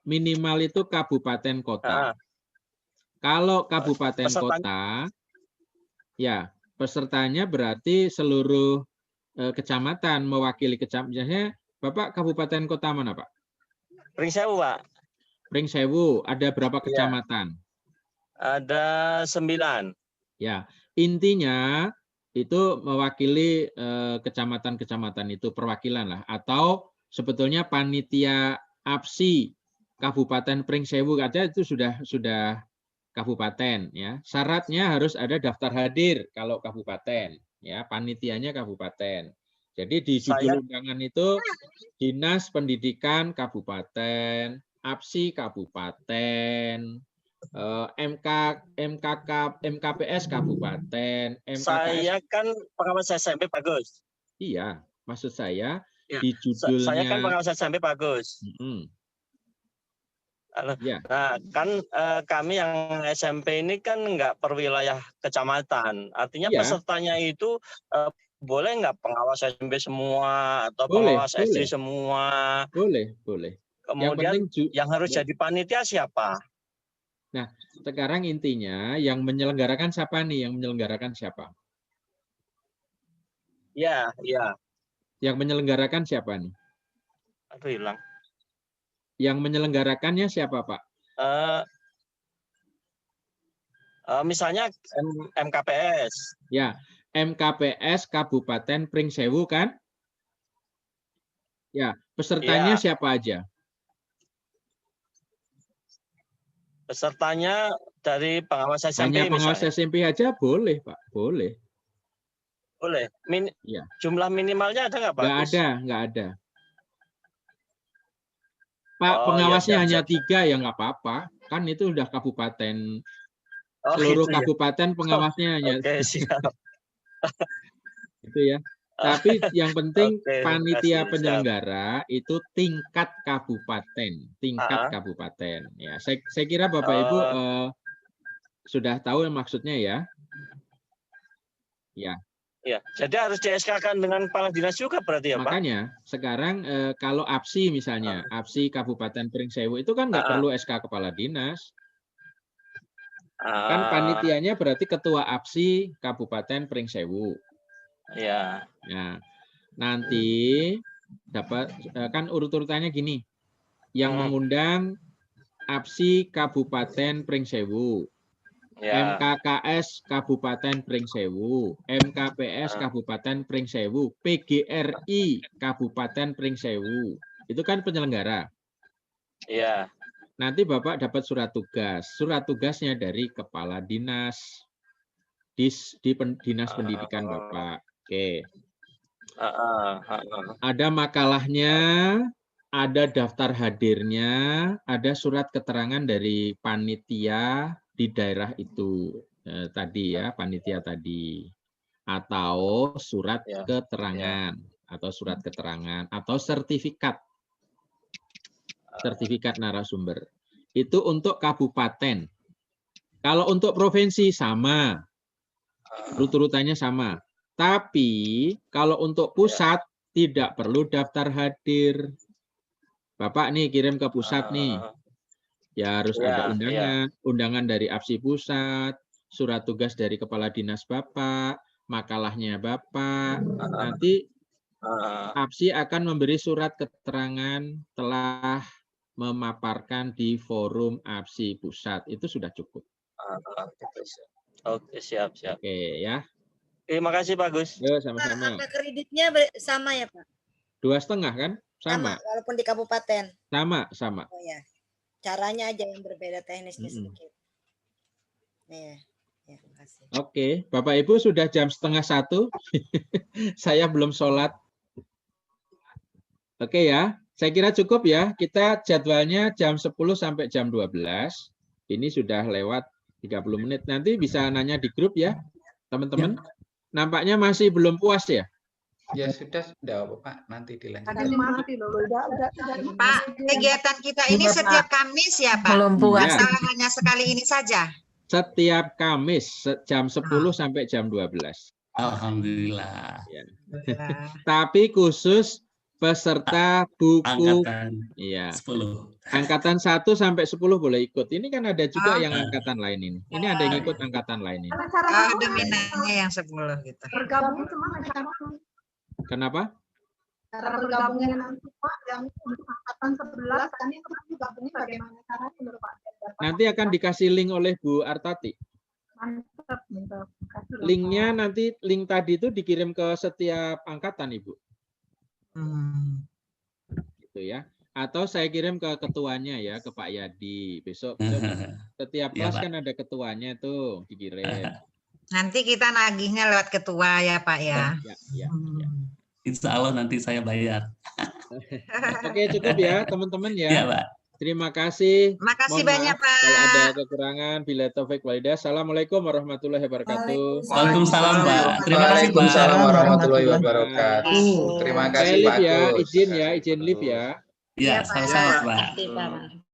minimal itu kabupaten kota. Kalau kabupaten kota, ya pesertanya berarti seluruh kecamatan mewakili kecamatan. Bapak kabupaten kota mana Pak? Pringsewu Pak. Pringsewu, ada berapa kecamatan? Ada 9. Ya, intinya itu mewakili kecamatan-kecamatan itu perwakilan lah, atau sebetulnya panitia APSI Kabupaten Pringsewu aja itu sudah kabupaten ya. Syaratnya harus ada daftar hadir kalau kabupaten ya, panitianya kabupaten. Jadi di judul undangan itu Dinas Pendidikan Kabupaten, APSI Kabupaten, MKPS Kabupaten, MKKS. Saya kan pengawas SMP Pak Gus. Iya, maksud saya di judulnya. Saya kan pengawas SMP Pak Gus. Nah, kan kami yang SMP ini kan nggak per wilayah kecamatan. Artinya pesertanya itu boleh nggak pengawas SMP semua atau pengawas SD semua? Boleh. Kemudian yang harus jadi panitia siapa? Nah, sekarang intinya yang menyelenggarakan siapa nih? Yang menyelenggarakan siapa? Iya, iya. Yang menyelenggarakan siapa nih? Aduh, hilang. Yang menyelenggarakannya siapa, Pak? Misalnya MKPS. Ya, MKPS Kabupaten Pringsewu kan? Ya, pesertanya Ya. siapa aja? Pesertanya dari pengawas SMP Hanya pengawas misalnya. SMP aja boleh, Pak. Boleh. Boleh. Ya. Jumlah minimalnya ada nggak, Pak? Nggak ada. Pak, Oh, pengawasnya ya, hanya siap, siap. 3 ya nggak apa-apa. Kan itu udah kabupaten. Oh, Seluruh gitu ya. kabupaten pengawasnya hanya. Oke, siap. Itu ya. Tapi yang penting Oke, panitia terima kasih, penyelenggara itu tingkat kabupaten, kabupaten. Ya, saya kira Bapak Ibu sudah tahu maksudnya ya. Ya. Ya, jadi harus di-SK-kan dengan kepala dinas juga berarti ya, Pak? Makanya sekarang kalau APSI misalnya, APSI Kabupaten Pringsewu itu kan nggak perlu SK kepala dinas. Kan panitianya berarti ketua APSI Kabupaten Pringsewu. Ya. Nah, nanti dapat kan urut-urutannya gini. Yang mengundang APSI Kabupaten Pringsewu, MKKS Kabupaten Pringsewu, MKPS Kabupaten Pringsewu, PGRI Kabupaten Pringsewu. Itu kan penyelenggara. Iya. Nanti Bapak dapat surat tugas. Surat tugasnya dari kepala dinas di dinas pendidikan Bapak. Oke. Ada makalahnya, ada daftar hadirnya, ada surat keterangan dari panitia di daerah itu tadi ya, panitia tadi, atau surat keterangan, atau surat keterangan, atau sertifikat narasumber. Itu untuk kabupaten. Kalau untuk provinsi sama, urut-urutannya sama. Tapi kalau untuk pusat tidak perlu daftar hadir. Bapak nih kirim ke pusat nih. Ya harus ada undangan dari APSI pusat, surat tugas dari kepala dinas Bapak, makalahnya Bapak. Nanti APSI akan memberi surat keterangan telah memaparkan di forum APSI pusat. Itu sudah cukup. Oke, siap. Oke ya. Terima kasih Pak Gus. Yo, sama-sama. Angka kreditnya sama ya Pak? 2,5 kan? Sama. Walaupun di kabupaten. Sama. Oh ya. Caranya aja yang berbeda, teknisnya sedikit. Iya. Ya, makasih. Oke, Bapak Ibu sudah jam 12:30. Saya belum sholat. Oke ya, saya kira cukup ya. Kita jadwalnya jam 10 sampai jam 12. Ini sudah lewat 30 menit. Nanti bisa nanya di grup ya, teman-teman. Ya. Nampaknya masih belum puas ya? Ya sudah Pak, nanti dilanjutkan. Pak, kegiatan kita ini setiap Kamis ya Pak? Belum puas. Atau hanya sekali ini saja? Setiap Kamis jam 10 sampai jam 12. Alhamdulillah. Ya. Tapi khusus peserta buku angkatan 10. Angkatan Angkatan 1 sampai 10 boleh ikut. Ini kan ada juga yang angkatan lain ini. Ini ada yang ikut angkatan lain ini. Ada minatnya yang 10 gitu. Bergabung kemana cara? Kenapa? Cara bergabungnya nanti Pak yang untuk angkatan 11 kami bergabungnya bagaimana caranya menurut Pak? Nanti akan dikasih link oleh Bu Artati. Mantap. Linknya nanti link tadi itu dikirim ke setiap angkatan Ibu. Gitu ya. Atau saya kirim ke ketuanya ya, ke Pak Yadi. Besok setiap kelas kan ada ketuanya tuh dikirim. Nanti kita nagihnya lewat ketua ya Pak ya. Ya. Insya Allah nanti saya bayar. Oke, cukup ya teman-teman ya. Iya, Pak. Terima kasih. Makasih banyak Pak. Kalau ada kekurangan, bila taufik walidah. Assalamualaikum warahmatullahi wabarakatuh. Waalaikumsalam Pak. Terima kasih Pak. Waalaikumsalam warahmatullahi wabarakatuh. Terima kasih Pak. Izin live ya. Iya, sama-sama Pak. Terima kasih Pak.